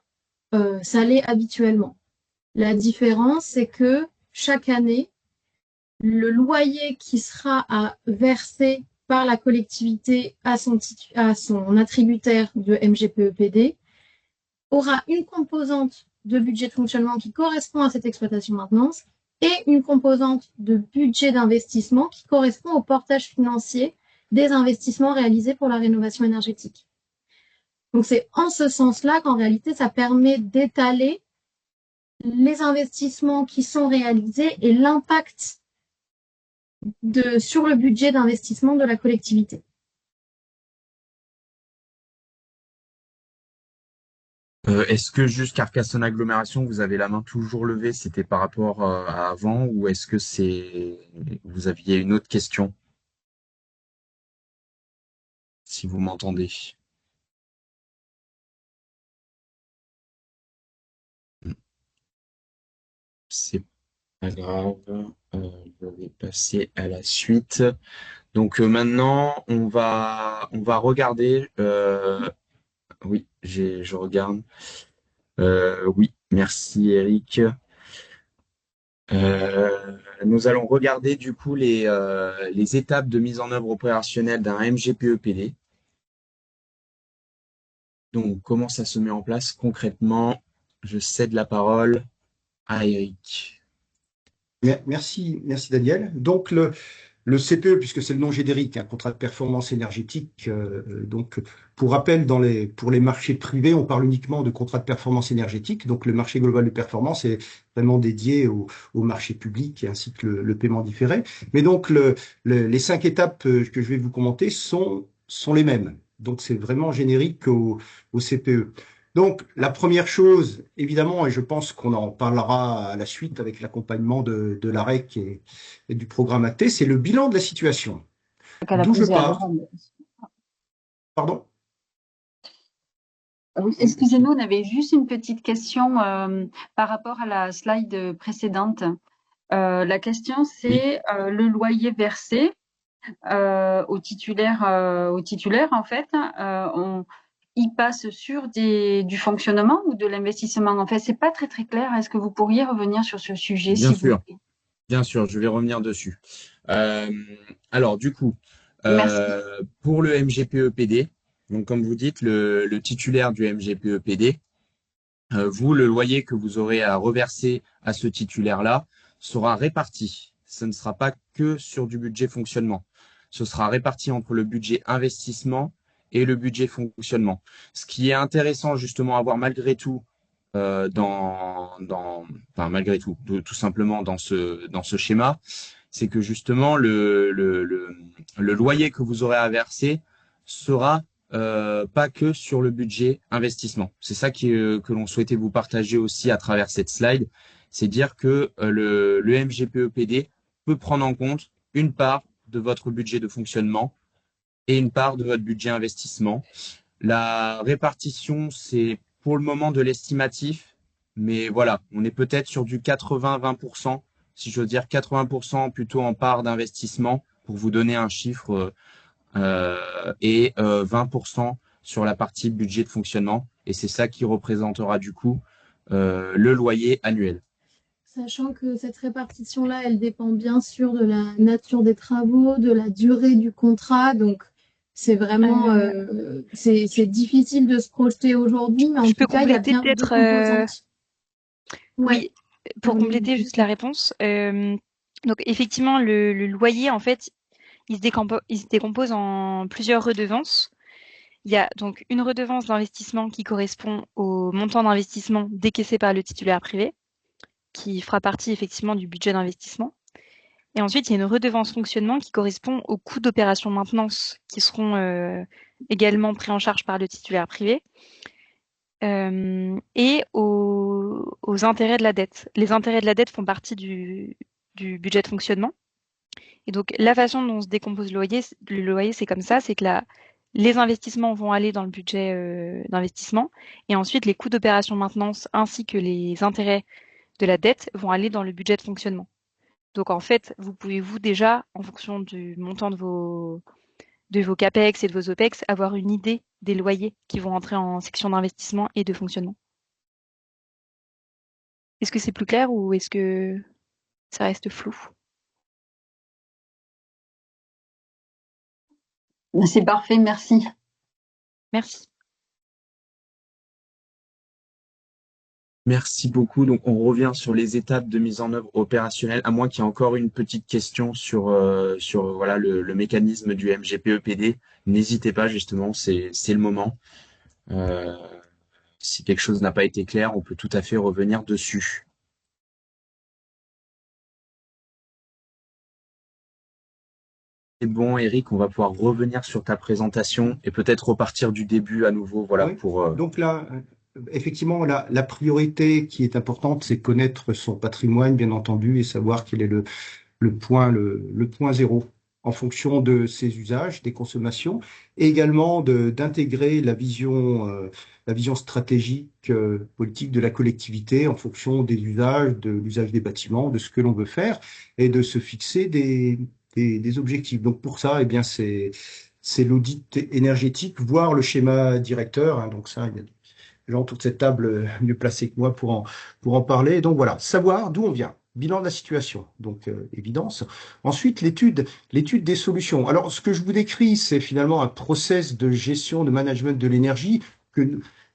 S6: ça l'est habituellement. La différence, c'est que chaque année, le loyer qui sera à verser par la collectivité à son attributaire de MGPEPD aura une composante de budget de fonctionnement qui correspond à cette exploitation maintenance et une composante de budget d'investissement qui correspond au portage financier des investissements réalisés pour la rénovation énergétique. Donc c'est en ce sens-là qu'en réalité, ça permet d'étaler les investissements qui sont réalisés et l'impact sur le budget d'investissement de la collectivité.
S1: Est-ce que juste Carcassonne Agglomération, vous avez la main toujours levée, c'était par rapport à avant, ou est-ce que vous aviez une autre question? Si vous m'entendez. C'est pas grave. Je vais passer à la suite. Donc maintenant, on va regarder. Oui, je regarde. Oui, merci Eric. Nous allons regarder du coup les étapes de mise en œuvre opérationnelle d'un MGPE-PD. Donc, comment ça se met en place concrètement? Je cède la parole à Eric.
S4: Merci Daniel. Donc le CPE, puisque c'est le nom générique, un contrat de performance énergétique. Donc pour rappel, pour les marchés privés, on parle uniquement de contrat de performance énergétique. Donc le marché global de performance est vraiment dédié au marché public ainsi que le paiement différé. Mais donc les 5 étapes que je vais vous commenter sont les mêmes. Donc c'est vraiment générique au CPE. Donc, la première chose, évidemment, et je pense qu'on en parlera à la suite avec l'accompagnement de l'AREC et du programme AT, c'est le bilan de la situation. D'où je pars. Pardon?
S7: Oui, excusez-nous, on avait juste une petite question par rapport à la slide précédente. La question, c'est le loyer versé au titulaire, en fait. Il passe sur du fonctionnement ou de l'investissement? En fait, c'est pas très très clair. Est-ce que vous pourriez revenir sur ce sujet,
S1: Bien
S7: s'il vous
S1: sûr,
S7: plaît?
S1: bien sûr, je vais revenir dessus. Alors, du coup,
S7: Merci.
S1: pour le MGPE-PD, donc comme vous dites, le titulaire du MGPE-PD, vous, le loyer que vous aurez à reverser à ce titulaire-là sera réparti. Ce ne sera pas que sur du budget fonctionnement. Ce sera réparti entre le budget investissement et le budget fonctionnement. Ce qui est intéressant justement à voir malgré tout, enfin malgré tout, tout simplement dans ce schéma, c'est que justement le loyer que vous aurez à verser sera pas que sur le budget investissement. C'est ça que l'on souhaitait vous partager aussi à travers cette slide, c'est dire que le MGPEPD peut prendre en compte une part de votre budget de fonctionnement et une part de votre budget investissement. La répartition, c'est pour le moment de l'estimatif, mais voilà, on est peut-être sur du 80-20%, si je veux dire 80% plutôt en part d'investissement, pour vous donner un chiffre, et 20% sur la partie budget de fonctionnement. Et c'est ça qui représentera du coup le loyer annuel.
S6: Sachant que cette répartition-là, elle dépend bien sûr de la nature des travaux, de la durée du contrat. Donc, c'est vraiment c'est difficile de se projeter aujourd'hui, mais en tout cas, il y a bien deux composantes.
S2: Oui, pour compléter juste la réponse. Donc, effectivement, le loyer, en fait, il se décompose en plusieurs redevances. Il y a donc une redevance d'investissement qui correspond au montant d'investissement décaissé par le titulaire privé, qui fera partie effectivement du budget d'investissement. Et ensuite, il y a une redevance fonctionnement qui correspond aux coûts d'opération maintenance qui seront également pris en charge par le titulaire privé et aux intérêts de la dette. Les intérêts de la dette font partie du budget de fonctionnement. Et donc, la façon dont se décompose le loyer, c'est comme ça, c'est que les investissements vont aller dans le budget d'investissement et ensuite les coûts d'opération maintenance ainsi que les intérêts de la dette vont aller dans le budget de fonctionnement. Donc en fait, vous pouvez déjà, en fonction du montant de vos CAPEX et de vos OPEX, avoir une idée des loyers qui vont entrer en section d'investissement et de fonctionnement. Est-ce que c'est plus clair ou est-ce que ça reste flou?
S7: C'est parfait, merci.
S2: Merci.
S1: Merci beaucoup. Donc, on revient sur les étapes de mise en œuvre opérationnelle, à moins qu'il y ait encore une petite question sur voilà le mécanisme du MGPEPD. N'hésitez pas, justement, c'est le moment. Si quelque chose n'a pas été clair, on peut tout à fait revenir dessus. C'est bon, Eric, on va pouvoir revenir sur ta présentation et peut-être repartir du début à nouveau. Voilà,
S4: oui. Donc là, effectivement, la priorité qui est importante, c'est connaître son patrimoine, bien entendu, et savoir quel est le point zéro en fonction de ses usages, des consommations, et également d'intégrer la vision stratégique politique de la collectivité en fonction des usages, de l'usage des bâtiments, de ce que l'on veut faire, et de se fixer des objectifs. Donc pour ça, eh bien, c'est l'audit énergétique, voire le schéma directeur. Hein, donc ça, il y a des gens autour de cette table mieux placés que moi pour en parler. Donc voilà, savoir d'où on vient. Bilan de la situation, donc évidence. Ensuite, l'étude des solutions. Alors, ce que je vous décris, c'est finalement un process de gestion, de management de l'énergie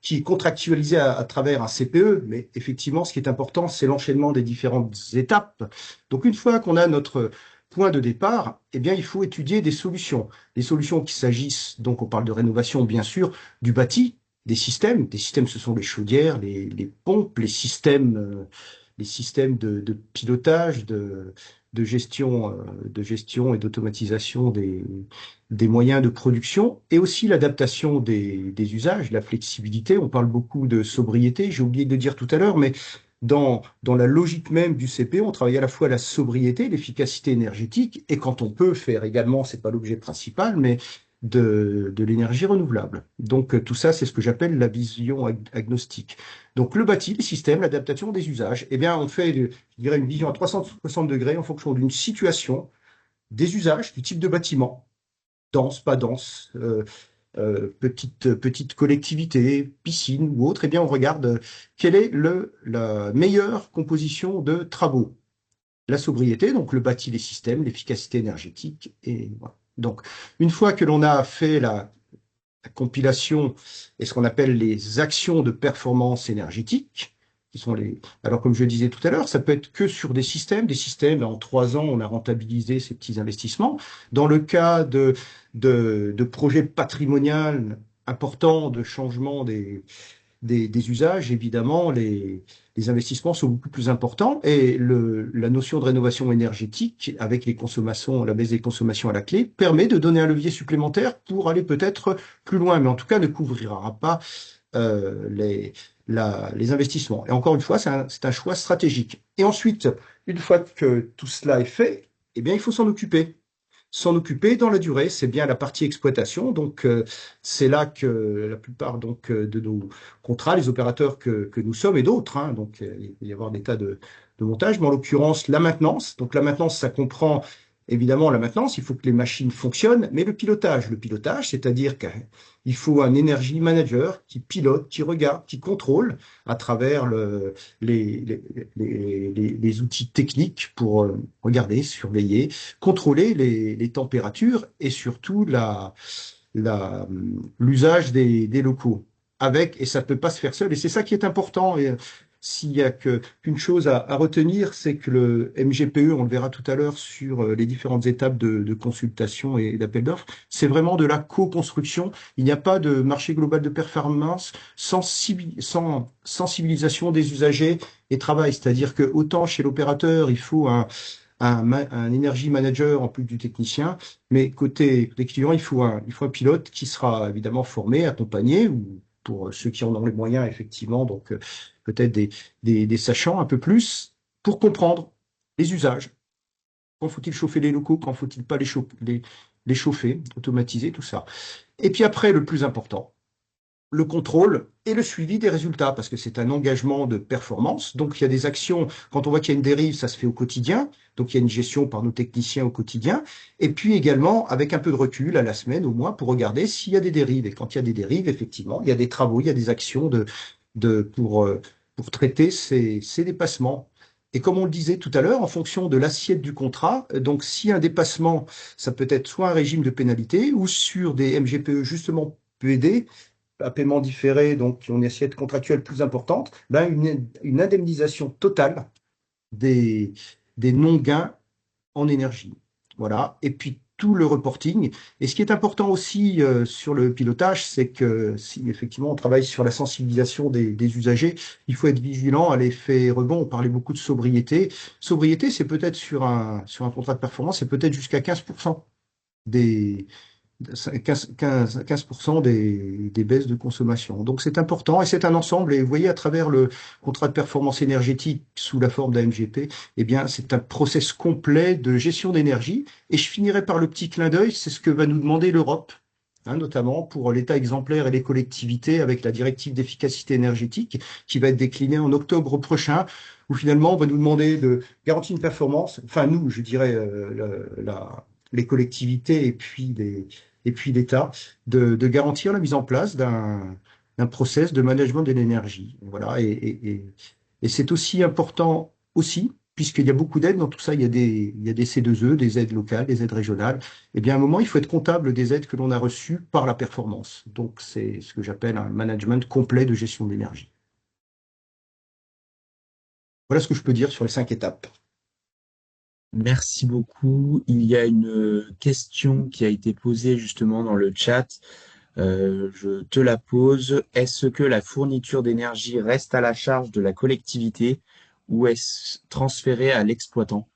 S4: qui est contractualisé à travers un CPE, mais effectivement, ce qui est important, c'est l'enchaînement des différentes étapes. Donc, une fois qu'on a notre point de départ, eh bien, il faut étudier des solutions. Des solutions qui s'agissent, donc on parle de rénovation, bien sûr, du bâti, des systèmes. Des systèmes, ce sont les chaudières, les pompes, les systèmes de pilotage, de gestion et d'automatisation des moyens de production, et aussi l'adaptation des usages, la flexibilité. On parle beaucoup de sobriété, j'ai oublié de le dire tout à l'heure, mais dans la logique même du CP, on travaille à la fois la sobriété, l'efficacité énergétique, et quand on peut faire également, c'est pas l'objet principal, mais de l'énergie renouvelable. Donc tout ça, c'est ce que j'appelle la vision agnostique. Donc le bâti, les systèmes, l'adaptation des usages, eh bien on fait, je dirais, une vision à 360 degrés en fonction d'une situation, des usages, du type de bâtiment, dense, pas dense, petite collectivité, piscine ou autre, eh bien on regarde quelle est la meilleure composition de travaux. La sobriété, donc le bâti, les systèmes, l'efficacité énergétique, et voilà. Donc, une fois que l'on a fait compilation et ce qu'on appelle les actions de performance énergétique, qui sont alors comme je le disais tout à l'heure, ça peut être que sur des systèmes, en 3 ans, on a rentabilisé ces petits investissements. Dans le cas de projets patrimoniaux importants, de changement des usages, évidemment, les investissements sont beaucoup plus importants et la notion de rénovation énergétique, avec les consommations, la baisse des consommations à la clé, permet de donner un levier supplémentaire pour aller peut-être plus loin, mais en tout cas ne couvrira pas les investissements. Et encore une fois, c'est un choix stratégique. Et ensuite, une fois que tout cela est fait, eh bien, il faut s'en occuper. S'en occuper dans la durée, c'est bien la partie exploitation. Donc, c'est là que la plupart de nos contrats, les opérateurs que nous sommes et d'autres, hein, donc il va y avoir des tas de montage, mais en l'occurrence, la maintenance. Donc, la maintenance, ça comprend évidemment la maintenance, il faut que les machines fonctionnent, mais le pilotage, c'est-à-dire qu'il faut un energy manager qui pilote, qui regarde, qui contrôle à travers les outils techniques pour regarder, surveiller, contrôler les températures et surtout l'usage des locaux. Et ça ne peut pas se faire seul, et c'est ça qui est important. Et s'il y a qu'une chose à retenir, c'est que le MGPE, on le verra tout à l'heure sur les différentes étapes de consultation et d'appel d'offres, c'est vraiment de la co-construction. Il n'y a pas de marché global de performance sans sensibilisation des usagers et travail. C'est-à-dire que autant chez l'opérateur, il faut un energy manager en plus du technicien, mais côté client, il faut un pilote qui sera évidemment formé, accompagné, ou pour ceux qui en ont les moyens, effectivement, donc peut-être des sachants un peu plus, pour comprendre les usages. Quand faut-il chauffer les locaux, quand faut-il pas les chauffer, automatiser, tout ça. Et puis après, le plus important, le contrôle et le suivi des résultats, parce que c'est un engagement de performance. Donc, il y a des actions, quand on voit qu'il y a une dérive, ça se fait au quotidien. Donc, il y a une gestion par nos techniciens au quotidien. Et puis également, avec un peu de recul, à la semaine, au mois, pour regarder s'il y a des dérives. Et quand il y a des dérives, effectivement, il y a des travaux, il y a des actions pour traiter ces dépassements. Et comme on le disait tout à l'heure, en fonction de l'assiette du contrat, donc si un dépassement, ça peut être soit un régime de pénalité ou sur des MGPE justement PED, à paiement différé, donc qui ont une assiette contractuelle plus importante, ben une indemnisation totale des non-gains en énergie. Voilà. Et puis tout le reporting. Et ce qui est important aussi sur le pilotage, c'est que si effectivement on travaille sur la sensibilisation des usagers, il faut être vigilant à l'effet rebond. On parlait beaucoup de sobriété. Sobriété, c'est peut-être sur un contrat de performance, c'est peut-être jusqu'à 15% des 15% des baisses de consommation. Donc c'est important et c'est un ensemble. Et vous voyez, à travers le contrat de performance énergétique sous la forme d'un MGP, eh bien c'est un process complet de gestion d'énergie. Et je finirai par le petit clin d'œil, c'est ce que va nous demander l'Europe, hein, notamment pour l'État exemplaire et les collectivités avec la directive d'efficacité énergétique qui va être déclinée en octobre prochain, où finalement on va nous demander de garantir une performance, enfin nous, je dirais les collectivités et puis l'État, de garantir la mise en place d'un process de management de l'énergie. Voilà, et c'est aussi important aussi, puisqu'il y a beaucoup d'aides dans tout ça, il y a des C2E, des aides locales, des aides régionales. Eh bien, à un moment, il faut être comptable des aides que l'on a reçues par la performance. Donc, c'est ce que j'appelle un management complet de gestion de l'énergie. Voilà ce que je peux dire sur les 5 étapes.
S1: Merci beaucoup. Il y a une question qui a été posée justement dans le chat. Je te la pose. Est-ce que la fourniture d'énergie reste à la charge de la collectivité ou est-ce transférée à l'exploitant?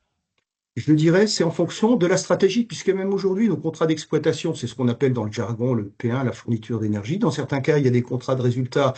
S4: Je le dirais, c'est en fonction de la stratégie, puisque même aujourd'hui, nos contrats d'exploitation, c'est ce qu'on appelle dans le jargon le P1, la fourniture d'énergie. Dans certains cas, il y a des contrats de résultats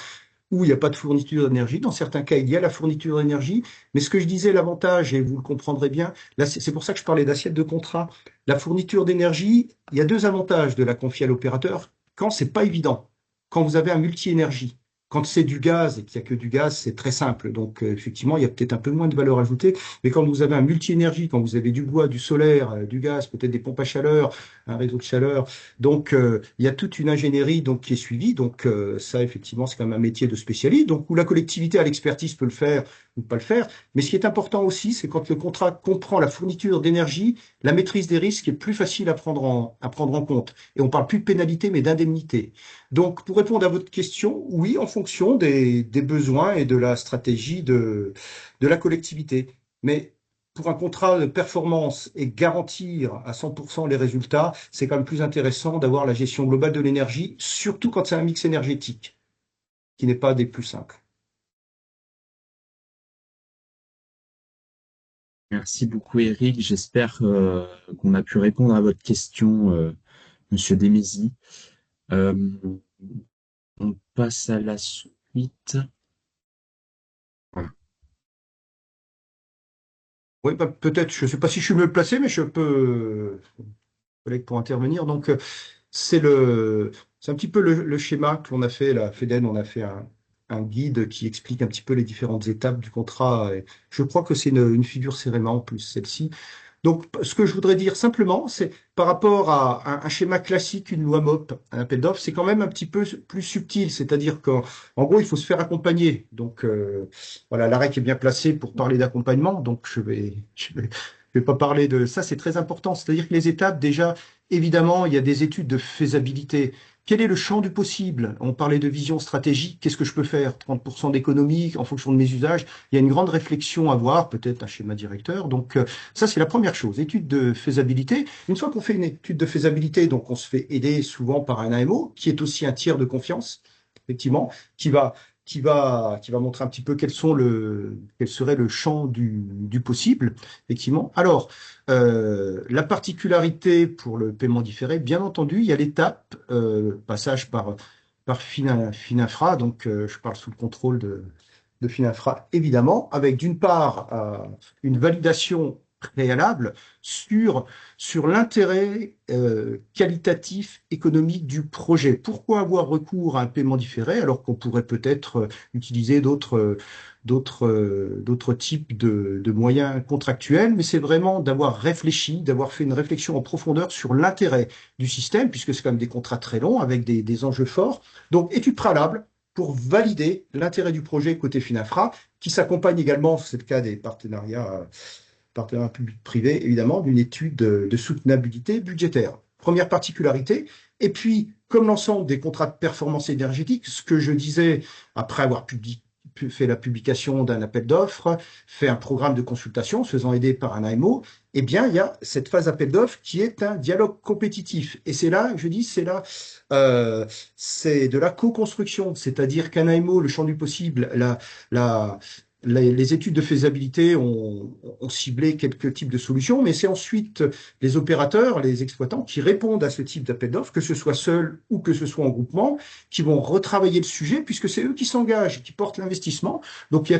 S4: où il n'y a pas de fourniture d'énergie. Dans certains cas, il y a la fourniture d'énergie. Mais ce que je disais, l'avantage, et vous le comprendrez bien, là, c'est pour ça que je parlais d'assiette de contrat. La fourniture d'énergie, il y a 2 avantages de la confier à l'opérateur quand c'est pas évident. Quand vous avez un multi-énergie. Quand c'est du gaz et qu'il n'y a que du gaz, c'est très simple. Donc, effectivement, il y a peut-être un peu moins de valeur ajoutée. Mais quand vous avez un multi-énergie, quand vous avez du bois, du solaire, du gaz, peut-être des pompes à chaleur, un réseau de chaleur, donc il y a toute une ingénierie donc qui est suivie. Donc, ça, effectivement, c'est quand même un métier de spécialiste. Donc, où la collectivité à l'expertise peut le faire, ne pas le faire. Mais ce qui est important aussi, c'est quand le contrat comprend la fourniture d'énergie, la maîtrise des risques est plus facile à prendre en compte. Et on ne parle plus de pénalité, mais d'indemnité. Donc, pour répondre à votre question, oui, en fonction des besoins et de la stratégie de la collectivité. Mais pour un contrat de performance et garantir à 100% les résultats, c'est quand même plus intéressant d'avoir la gestion globale de l'énergie, surtout quand c'est un mix énergétique, qui n'est pas des plus simples.
S1: Merci beaucoup, Eric. J'espère qu'on a pu répondre à votre question, Monsieur Desmézy. Euh, on passe à la suite. Voilà.
S4: Oui, bah, peut-être, je ne sais pas si je suis mieux placé, mais je peux, collègue, pour intervenir. Donc, c'est un petit peu le schéma que l'on a fait, la FEDEN, on a fait un guide qui explique un petit peu les différentes étapes du contrat. Et je crois que c'est une figure CEREMA en plus, celle-ci. Donc, ce que je voudrais dire simplement, c'est par rapport à un schéma classique, une loi MOP, un appel d'offres, c'est quand même un petit peu plus subtil. C'est-à-dire qu'en gros, il faut se faire accompagner. Donc, voilà, la REC est bien placée pour parler d'accompagnement. Donc, je vais pas parler de ça. C'est très important. C'est-à-dire que les étapes, déjà, évidemment, il y a des études de faisabilité. Quel est le champ du possible? On parlait de vision stratégique. Qu'est-ce que je peux faire? 30% d'économie en fonction de mes usages. Il y a une grande réflexion à avoir, peut-être un schéma directeur. Donc, ça, c'est la première chose, étude de faisabilité. Une fois qu'on fait une étude de faisabilité, donc on se fait aider souvent par un AMO, qui est aussi un tiers de confiance, effectivement, qui va montrer un petit peu quel serait le champ du possible, effectivement. Alors, la particularité pour le paiement différé, bien entendu, il y a l'étape, passage par Finafra, donc je parle sous le contrôle de Finafra, évidemment, avec d'une part une validation préalable sur l'intérêt qualitatif économique du projet. Pourquoi avoir recours à un paiement différé alors qu'on pourrait peut-être utiliser d'autres types de moyens contractuels, mais c'est vraiment d'avoir réfléchi, d'avoir fait une réflexion en profondeur sur l'intérêt du système, puisque c'est quand même des contrats très longs avec des enjeux forts. Donc, étude préalable pour valider l'intérêt du projet côté Finafra, qui s'accompagne également, c'est le cas des partenariats publics-privés, évidemment, d'une étude de soutenabilité budgétaire. Première particularité. Et puis, comme l'ensemble des contrats de performance énergétique, ce que je disais après avoir fait la publication d'un appel d'offres, fait un programme de consultation, se faisant aider par un AMO, eh bien, il y a cette phase appel d'offres qui est un dialogue compétitif. Et c'est là, je dis, c'est de la co-construction, c'est-à-dire qu'un AMO, le champ du possible, les études de faisabilité ont ciblé quelques types de solutions, mais c'est ensuite les opérateurs, les exploitants qui répondent à ce type d'appel d'offres, que ce soit seul ou que ce soit en groupement, qui vont retravailler le sujet puisque c'est eux qui s'engagent, qui portent l'investissement. Donc il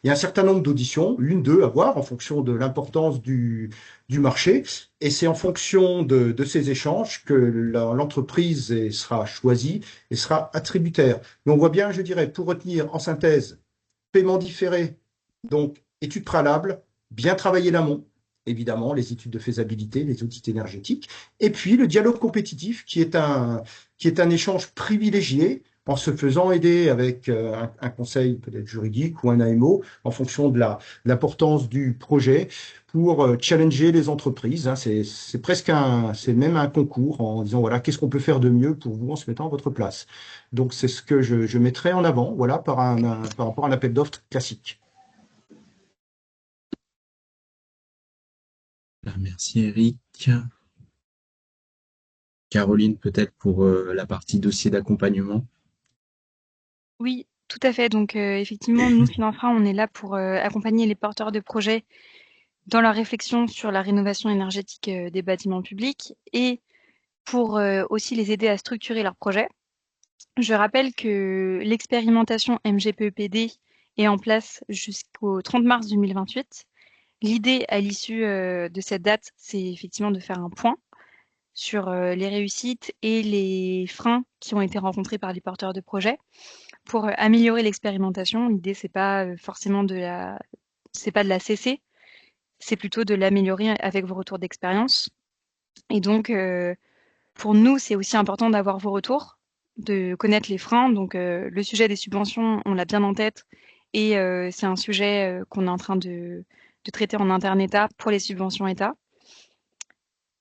S4: y a un certain nombre d'auditions, une, deux à voir en fonction de l'importance du marché. Et c'est en fonction de ces échanges que l'entreprise sera choisie et sera attributaire. Mais on voit bien, je dirais, pour retenir en synthèse, paiement différé, donc études préalables, bien travailler l'amont, évidemment, les études de faisabilité, les audits énergétiques, et puis le dialogue compétitif qui est un échange privilégié en se faisant aider avec un conseil peut-être juridique ou un AMO en fonction de l'importance du projet pour challenger les entreprises. Hein. C'est même un concours en disant voilà, qu'est-ce qu'on peut faire de mieux pour vous en se mettant à votre place. Donc c'est ce que je mettrais en avant, voilà, par rapport à un appel d'offres classique.
S1: Merci, Eric. Caroline, peut-être pour la partie dossier d'accompagnement.
S2: Oui, tout à fait. Donc, effectivement, nous, Finanfra, on est là pour accompagner les porteurs de projets dans leur réflexion sur la rénovation énergétique des bâtiments publics et pour aussi les aider à structurer leurs projets. Je rappelle que l'expérimentation MGPEPD est en place jusqu'au 30 mars 2028. L'idée à l'issue de cette date, c'est effectivement de faire un point sur les réussites et les freins qui ont été rencontrés par les porteurs de projets pour améliorer l'expérimentation. L'idée, c'est pas forcément de la cesser, c'est plutôt de l'améliorer avec vos retours d'expérience. Et donc, pour nous, c'est aussi important d'avoir vos retours, de connaître les freins. Donc, le sujet des subventions, on l'a bien en tête et c'est un sujet qu'on est en train de traiter en interne État pour les subventions État.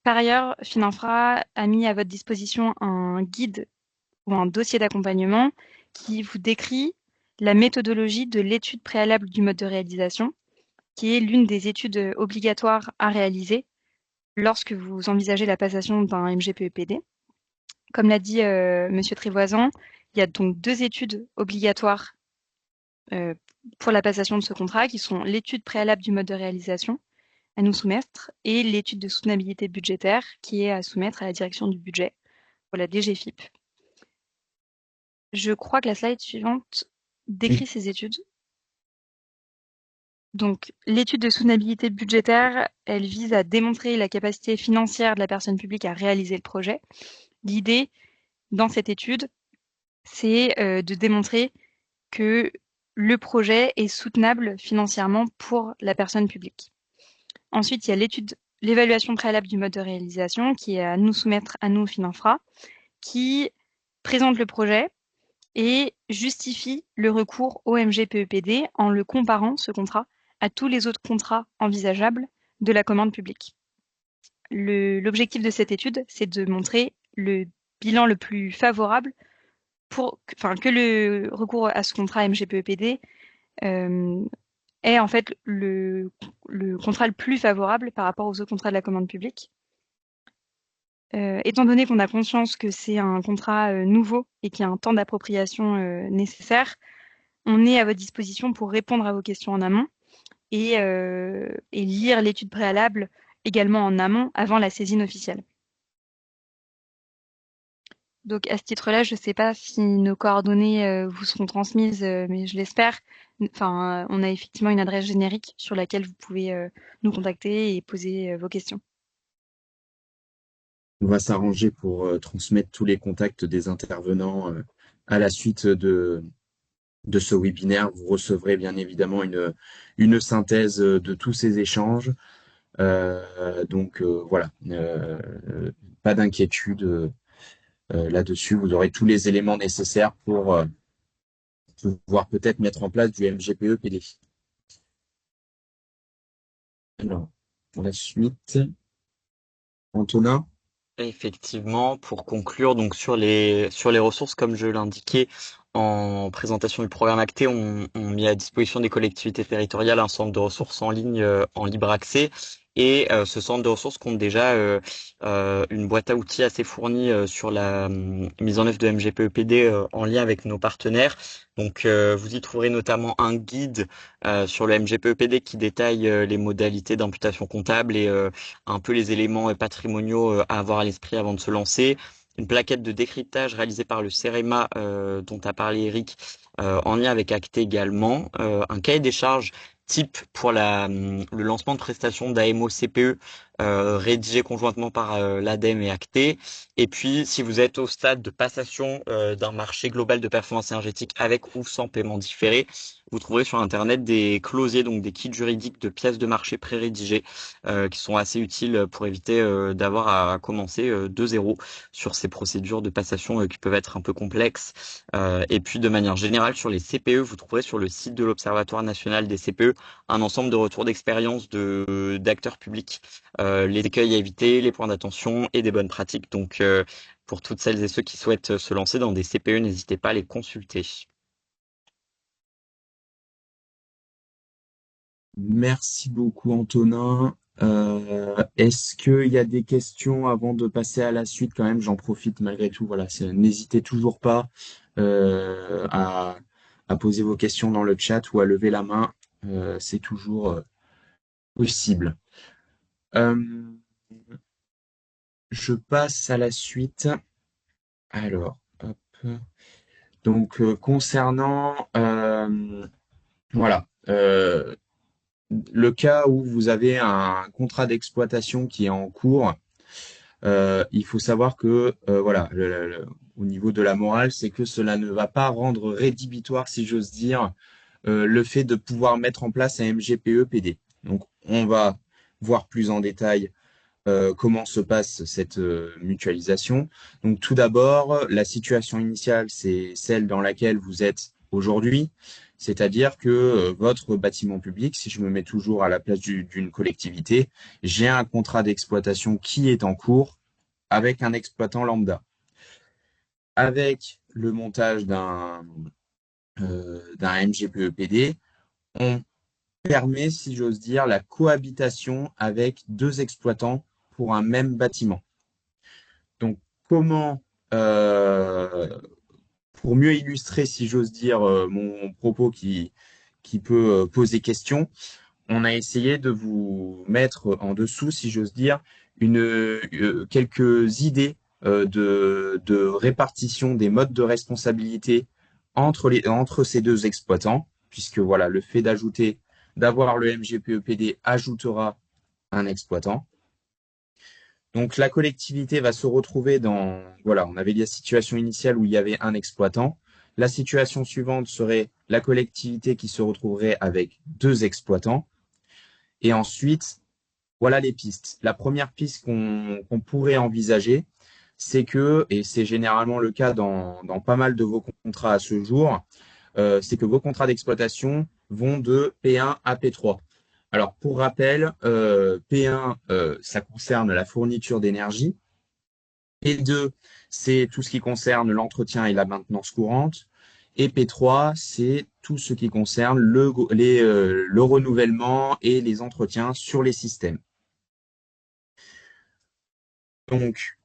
S2: Par ailleurs, Fininfra a mis à votre disposition un guide ou un dossier d'accompagnement qui vous décrit la méthodologie de l'étude préalable du mode de réalisation, qui est l'une des études obligatoires à réaliser lorsque vous envisagez la passation d'un MGPEPD. Comme l'a dit Monsieur Trivoisan, il y a donc 2 études obligatoires pour la passation de ce contrat, qui sont l'étude préalable du mode de réalisation à nous soumettre et l'étude de soutenabilité budgétaire qui est à soumettre à la direction du budget, pour la DGFiP. Je crois que la slide suivante décrit ces études. Donc, l'étude de soutenabilité budgétaire, elle vise à démontrer la capacité financière de la personne publique à réaliser le projet. L'idée, dans cette étude, c'est de démontrer que le projet est soutenable financièrement pour la personne publique. Ensuite, il y a l'évaluation préalable du mode de réalisation qui est à nous soumettre à nous, Fininfra, qui présente le projet et justifie le recours au MGPEPD en le comparant, ce contrat, à tous les autres contrats envisageables de la commande publique. L'objectif de cette étude, c'est de montrer le bilan le plus favorable que le recours à ce contrat MGPEPD est en fait le contrat le plus favorable par rapport aux autres contrats de la commande publique. Étant donné qu'on a conscience que c'est un contrat nouveau et qu'il y a un temps d'appropriation nécessaire, on est à votre disposition pour répondre à vos questions en amont et lire l'étude préalable également en amont avant la saisine officielle. Donc à ce titre-là, je ne sais pas si nos coordonnées vous seront transmises, mais je l'espère. Enfin, on a effectivement une adresse générique sur laquelle vous pouvez nous contacter et poser vos questions.
S1: On va s'arranger pour transmettre tous les contacts des intervenants à la suite de ce webinaire. Vous recevrez bien évidemment une synthèse de tous ces échanges. Donc voilà, pas d'inquiétude là-dessus. Vous aurez tous les éléments nécessaires pour pouvoir peut-être mettre en place du MGPE-PD. Alors, pour la suite, Antonin.
S3: Effectivement, pour conclure, donc sur les ressources, comme je l'indiquais en présentation du programme acté, on mis à disposition des collectivités territoriales un centre de ressources en ligne en libre accès. Et ce centre de ressources compte déjà une boîte à outils assez fournie sur la mise en œuvre de MGPEPD en lien avec nos partenaires. Donc vous y trouverez notamment un guide sur le MGPEPD qui détaille les modalités d'imputation comptable et un peu les éléments patrimoniaux à avoir à l'esprit avant de se lancer. Une plaquette de décryptage réalisée par le CEREMA dont a parlé Eric en lien avec Acté également. Un cahier des charges type pour le lancement de prestations d'AMO-CPE rédigé conjointement par l'ADEME et Acté. Et puis, si vous êtes au stade de passation d'un marché global de performance énergétique avec ou sans paiement différé, vous trouverez sur Internet des closiers, donc des kits juridiques de pièces de marché pré-rédigées qui sont assez utiles pour éviter d'avoir à commencer de zéro sur ces procédures de passation qui peuvent être un peu complexes. Et puis, de manière générale, sur les CPE, vous trouverez sur le site de l'Observatoire national des CPE un ensemble de retours d'expérience d'acteurs publics, les écueils à éviter, les points d'attention et des bonnes pratiques. Donc, pour toutes celles et ceux qui souhaitent se lancer dans des CPE, n'hésitez pas à les consulter.
S1: Merci beaucoup, Antonin. Est-ce qu'il y a des questions avant de passer à la suite quand même? J'en profite malgré tout. Voilà, n'hésitez toujours pas à poser vos questions dans le chat ou à lever la main. C'est toujours possible. Je passe à la suite. Alors, hop. Donc, concernant voilà, le cas où vous avez un contrat d'exploitation qui est en cours, il faut savoir que voilà, au niveau de la morale, c'est que cela ne va pas rendre rédhibitoire, si j'ose dire, le fait de pouvoir mettre en place un MGPE-PD. Donc, on va voir plus en détail comment se passe cette mutualisation. Donc, tout d'abord, la situation initiale, c'est celle dans laquelle vous êtes aujourd'hui. C'est-à-dire que votre bâtiment public, si je me mets toujours à la place d'une collectivité, j'ai un contrat d'exploitation qui est en cours avec un exploitant lambda. Avec le montage d'un MGPE-PD, on permet, si j'ose dire, la cohabitation avec deux exploitants pour un même bâtiment. Donc, comment, pour mieux illustrer, si j'ose dire, mon propos qui peut poser question, on a essayé de vous mettre en dessous, si j'ose dire, quelques idées de répartition des modes de responsabilité entre ces deux exploitants, puisque voilà, le fait d'avoir le MGPE-PD ajoutera un exploitant. Donc la collectivité va se retrouver voilà, on avait la situation initiale où il y avait un exploitant. La situation suivante serait la collectivité qui se retrouverait avec deux exploitants. Et ensuite, voilà les pistes. La première piste qu'on pourrait envisager, c'est que, et c'est généralement le cas dans pas mal de vos contrats à ce jour, c'est que vos contrats d'exploitation vont de P1 à P3. Alors, pour rappel, P1, ça concerne la fourniture d'énergie. P2, c'est tout ce qui concerne l'entretien et la maintenance courante. Et P3, c'est tout ce qui concerne le renouvellement et les entretiens sur les systèmes. Donc,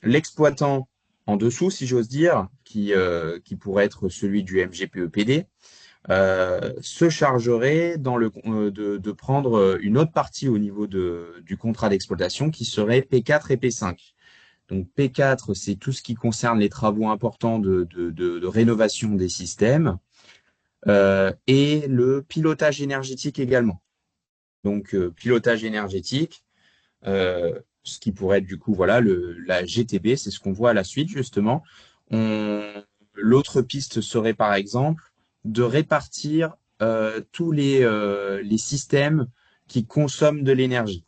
S1: l'exploitant en dessous, si j'ose dire, qui pourrait être celui du MGPE-PD, se chargerait de prendre une autre partie au niveau du contrat d'exploitation qui serait P4 et P5. Donc P4, c'est tout ce qui concerne les travaux importants de rénovation des systèmes et le pilotage énergétique également. Donc pilotage énergétique, ce qui pourrait être du coup voilà la GTB, c'est ce qu'on voit à la suite justement. L'autre piste serait par exemple de répartir tous les systèmes qui consomment de l'énergie.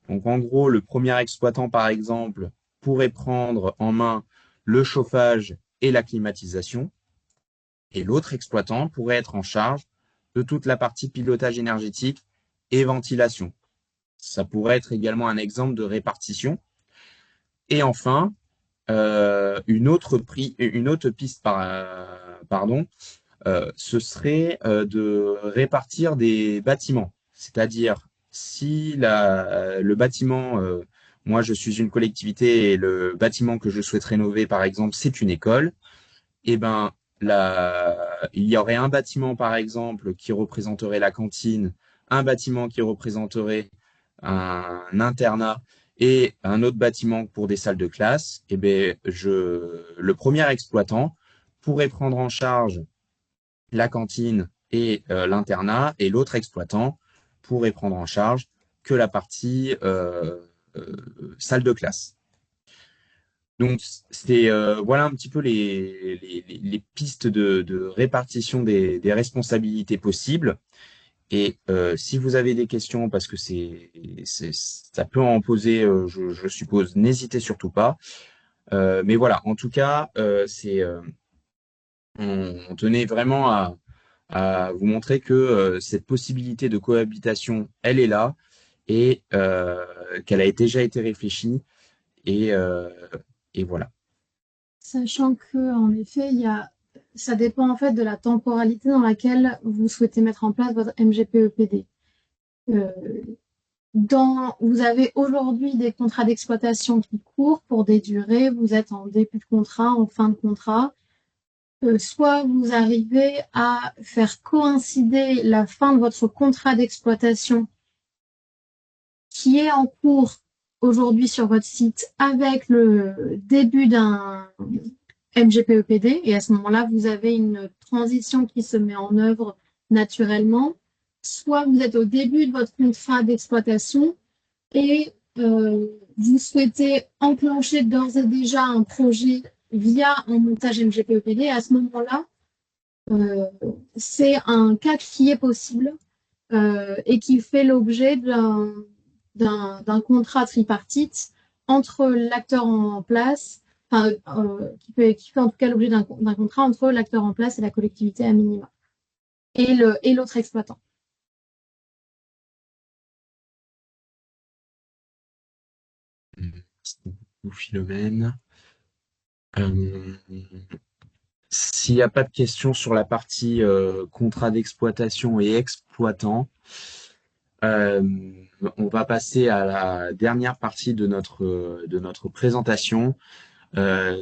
S1: Donc en gros, le premier exploitant par exemple pourrait prendre en main le chauffage et la climatisation, et l'autre exploitant pourrait être en charge de toute la partie pilotage énergétique et ventilation. Ça pourrait être également un exemple de répartition. Et enfin, une autre piste, ce serait de répartir des bâtiments. C'est-à-dire, si le bâtiment, moi je suis une collectivité et le bâtiment que je souhaite rénover, par exemple, c'est une école, eh ben, il y aurait un bâtiment, par exemple, qui représenterait la cantine, un bâtiment qui représenterait un internat et un autre bâtiment pour des salles de classe. Eh ben, le premier exploitant pourrait prendre en charge la cantine et l'internat, et l'autre exploitant pourrait prendre en charge que la partie salle de classe. Donc, c'est voilà un petit peu les pistes de répartition des responsabilités possibles. Et si vous avez des questions, parce que ça peut en poser, je suppose, n'hésitez surtout pas. Mais voilà, en tout cas, on tenait vraiment à vous montrer que cette possibilité de cohabitation, elle est là et qu'elle a déjà été réfléchie. Et, et voilà.
S6: Sachant que, en effet, ça dépend en fait de la temporalité dans laquelle vous souhaitez mettre en place votre MGPE-PD. Vous avez aujourd'hui des contrats d'exploitation qui courent pour des durées, vous êtes en début de contrat, en fin de contrat. Soit vous arrivez à faire coïncider la fin de votre contrat d'exploitation qui est en cours aujourd'hui sur votre site avec le début d'un MGPE-PD, et à ce moment-là, vous avez une transition qui se met en œuvre naturellement. Soit vous êtes au début de votre contrat d'exploitation et vous souhaitez enclencher d'ores et déjà un projet via un montage MGPE-PD. À ce moment-là, c'est un cas qui est possible et qui fait l'objet d'un contrat tripartite entre l'acteur en place, qui fait en tout cas l'objet d'un contrat entre l'acteur en place et la collectivité à minima, et l'autre exploitant.
S1: Merci beaucoup, Philomène. S'il n'y a pas de questions sur la partie contrat d'exploitation et exploitant, on va passer à la dernière partie de notre présentation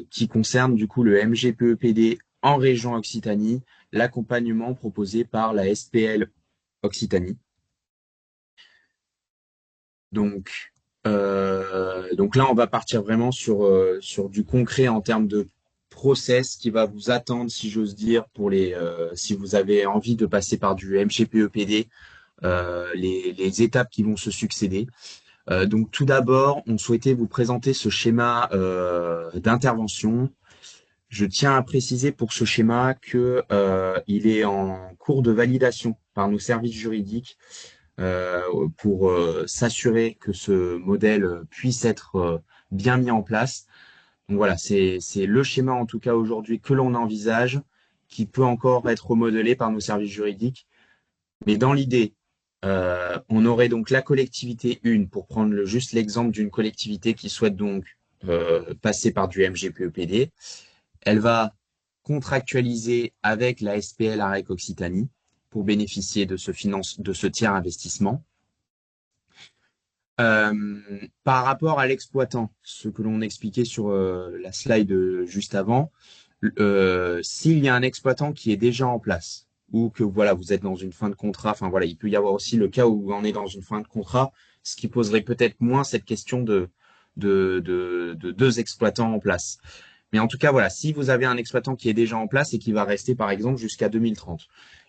S1: qui concerne du coup le MGPEPD en région Occitanie, l'accompagnement proposé par la SPL Occitanie. Donc là, on va partir vraiment sur du concret en termes de process qui va vous attendre, si j'ose dire, pour si vous avez envie de passer par du MGPEPD, les étapes qui vont se succéder. Donc tout d'abord, on souhaitait vous présenter ce schéma d'intervention. Je tiens à préciser pour ce schéma que il est en cours de validation par nos services juridiques pour s'assurer que ce modèle puisse être bien mis en place. Donc voilà, c'est le schéma en tout cas aujourd'hui que l'on envisage, qui peut encore être remodelé par nos services juridiques. Mais dans l'idée, on aurait donc la collectivité 1, pour prendre juste l'exemple d'une collectivité qui souhaite donc passer par du MGPEPD. Elle va contractualiser avec la SPL AREC Occitanie pour bénéficier de ce tiers investissement. Par rapport à l'exploitant, ce que l'on expliquait sur la slide juste avant, s'il y a un exploitant qui est déjà en place ou que voilà vous êtes dans une fin de contrat, enfin voilà, il peut y avoir aussi le cas où on est dans une fin de contrat, ce qui poserait peut-être moins cette question de deux exploitants en place. Mais en tout cas voilà, si vous avez un exploitant qui est déjà en place et qui va rester par exemple jusqu'à 2030,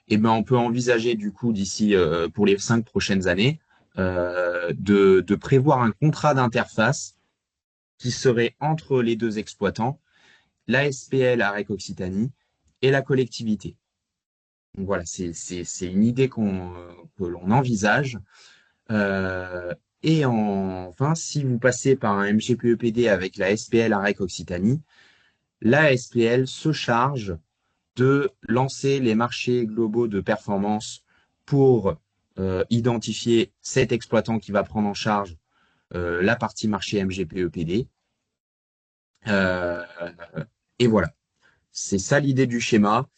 S1: et ben on peut envisager du coup d'ici pour les 5 prochaines années de prévoir un contrat d'interface qui serait entre les deux exploitants, la SPL AREC Occitanie et la collectivité. Donc voilà, c'est une idée que l'on envisage. Et enfin, si vous passez par un MGPEPD avec la SPL AREC Occitanie, la SPL se charge de lancer les marchés globaux de performance pour identifier cet exploitant qui va prendre en charge la partie marché MGPEPD. Et voilà, c'est ça l'idée du schéma.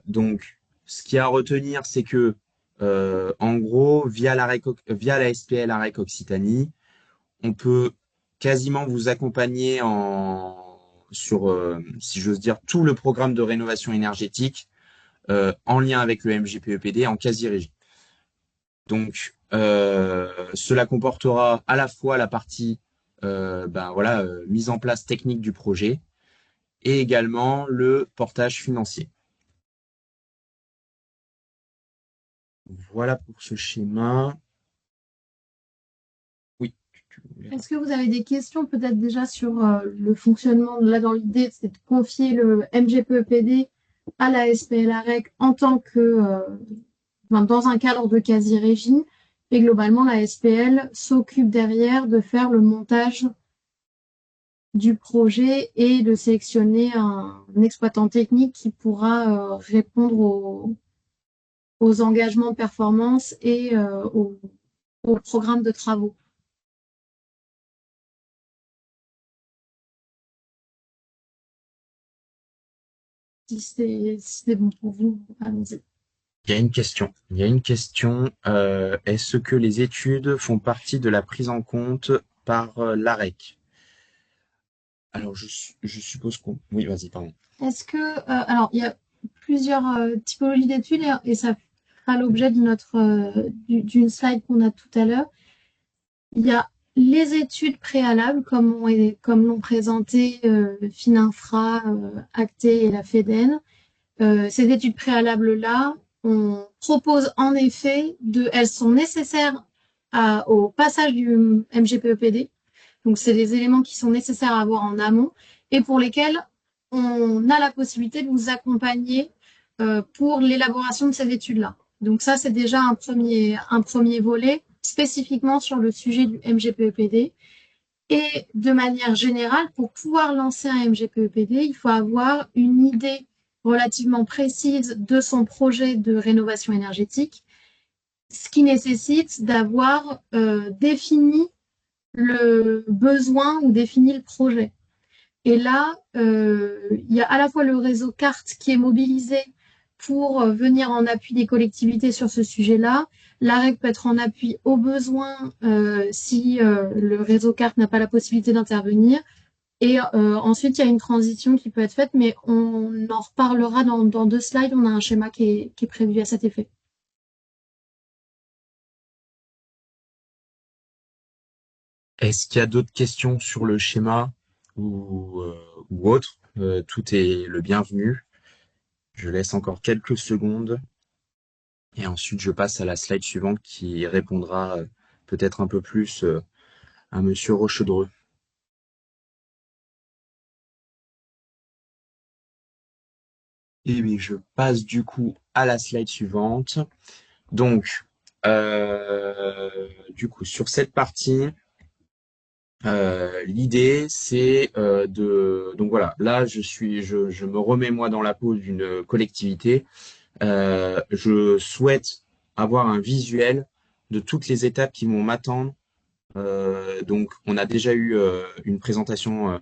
S1: Donc, ce qu'il y a à retenir, c'est que en gros, via la SPL AREC Occitanie, on peut quasiment vous accompagner sur, si j'ose dire, tout le programme de rénovation énergétique en lien avec le MGPEPD en quasi-régie. Donc, cela comportera à la fois la partie mise en place technique du projet et également le portage financier. Voilà pour ce schéma. Oui.
S6: Est-ce que vous avez des questions peut-être déjà sur le fonctionnement? Là, dans l'idée, c'est de confier le MGPEPD à la SPL AREC en tant que dans un cadre de quasi-régie, et globalement, la SPL s'occupe derrière de faire le montage du projet et de sélectionner un exploitant technique qui pourra répondre aux engagements de performance et au programme de travaux. Si c'est bon pour vous, allons-y.
S1: Il y a une question. Est-ce que les études font partie de la prise en compte par l'AREC? Alors, je suppose qu'on... Oui, vas-y, pardon.
S6: Est-ce que... alors, il y a plusieurs typologies d'études et ça fera l'objet d'une slide qu'on a tout à l'heure. Il y a les études préalables, comme l'ont présenté Fininfra, Acté et la FEDEN. Ces études préalables-là, on propose en effet elles sont nécessaires au passage du MGPEPD. Donc, c'est des éléments qui sont nécessaires à avoir en amont et pour lesquels on a la possibilité de vous accompagner pour l'élaboration de ces études-là. Donc, ça, c'est déjà un premier volet spécifiquement sur le sujet du MGPEPD. Et de manière générale, pour pouvoir lancer un MGPEPD, il faut avoir une idée relativement précise de son projet de rénovation énergétique, ce qui nécessite d'avoir défini le besoin ou défini le projet. Et là, il y a à la fois le réseau CART qui est mobilisé pour venir en appui des collectivités sur ce sujet-là. L'AREC peut être en appui au besoin si le réseau CART n'a pas la possibilité d'intervenir. Et ensuite, il y a une transition qui peut être faite, mais on en reparlera dans 2 slides. On a un schéma qui est prévu à cet effet.
S1: Est-ce qu'il y a d'autres questions sur le schéma ou autre? Tout est le bienvenu. Je laisse encore quelques secondes et ensuite je passe à la slide suivante qui répondra peut-être un peu plus à Monsieur Rochedreux. Et bien, je passe du coup à la slide suivante. Donc, du coup, sur cette partie, l'idée c'est donc voilà, là je me remets moi dans la peau d'une collectivité. Je souhaite avoir un visuel de toutes les étapes qui vont m'attendre. Donc, on a déjà eu une présentation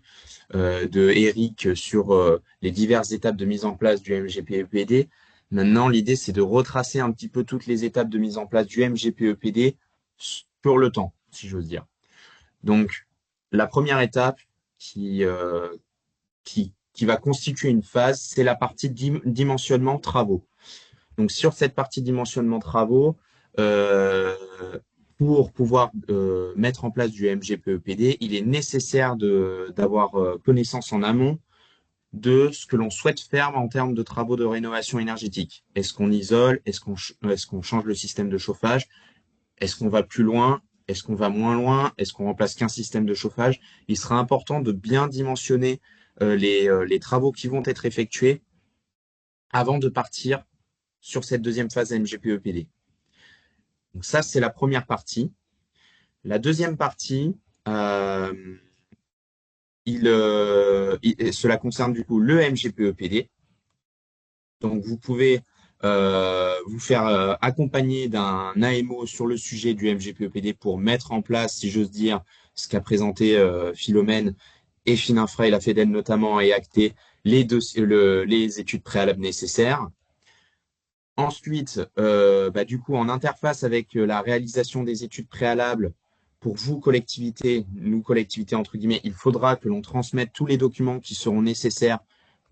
S1: de Eric sur les diverses étapes de mise en place du MGPEPD. Maintenant, l'idée, c'est de retracer un petit peu toutes les étapes de mise en place du MGPEPD sur le temps, si j'ose dire. Donc, la première étape qui va constituer une phase, c'est la partie dimensionnement travaux. Donc, sur cette partie dimensionnement travaux, pour pouvoir mettre en place du MGPEPD, il est nécessaire d'avoir connaissance en amont de ce que l'on souhaite faire en termes de travaux de rénovation énergétique. Est-ce qu'on isole? Est-ce qu'on change le système de chauffage? Est-ce qu'on va plus loin? Est-ce qu'on va moins loin? Est-ce qu'on remplace qu'un système de chauffage? Il sera important de bien dimensionner les travaux qui vont être effectués avant de partir sur cette deuxième phase MGPEPD. Donc ça, c'est la première partie. La deuxième partie, cela concerne du coup le MGPEPD. Donc vous pouvez vous faire accompagner d'un AMO sur le sujet du MGPEPD pour mettre en place, si j'ose dire, ce qu'a présenté Philomène et Fininfra et la FEDEN notamment, et acter les études préalables nécessaires. Ensuite, du coup, en interface avec la réalisation des études préalables, pour vous, collectivités, nous, collectivités, entre guillemets, il faudra que l'on transmette tous les documents qui seront nécessaires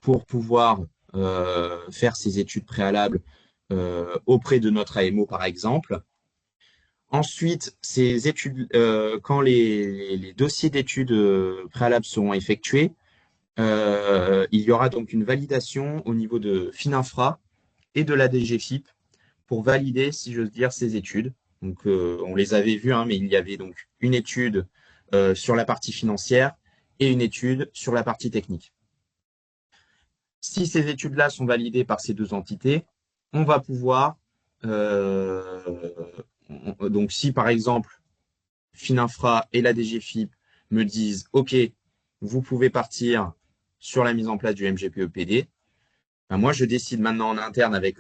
S1: pour pouvoir faire ces études préalables auprès de notre AMO, par exemple. Ensuite, ces études, quand les dossiers d'études préalables seront effectués, il y aura donc une validation au niveau de Fininfra et de la DGFiP pour valider, si j'ose dire, ces études. Donc, on les avait vues, mais il y avait donc une étude sur la partie financière et une étude sur la partie technique. Si ces études-là sont validées par ces deux entités, on va pouvoir, donc si par exemple Fininfra et la DGFiP me disent « Ok, vous pouvez partir sur la mise en place du MGPEPD », moi je décide maintenant en interne avec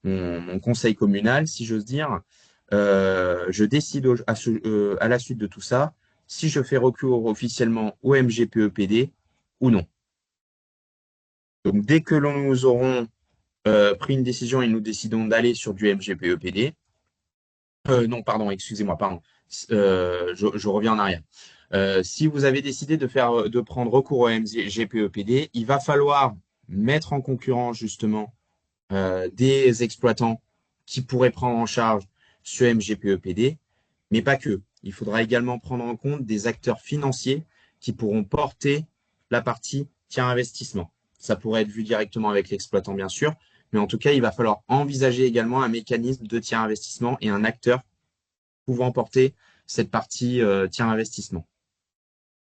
S1: mon conseil communal, si j'ose dire, je décide à la suite de tout ça si je fais recours officiellement au MGPEPD ou non. Donc, dès que nous aurons pris une décision et nous décidons d'aller sur du MGPEPD, non, pardon, excusez-moi, pardon, je reviens en arrière. Si vous avez décidé de prendre recours au MGPEPD, il va falloir mettre en concurrence justement des exploitants qui pourraient prendre en charge ce MGPEPD, mais pas que. Il faudra également prendre en compte des acteurs financiers qui pourront porter la partie tiers investissement. Ça pourrait être vu directement avec l'exploitant, bien sûr, mais en tout cas, il va falloir envisager également un mécanisme de tiers investissement et un acteur pouvant porter cette partie tiers investissement.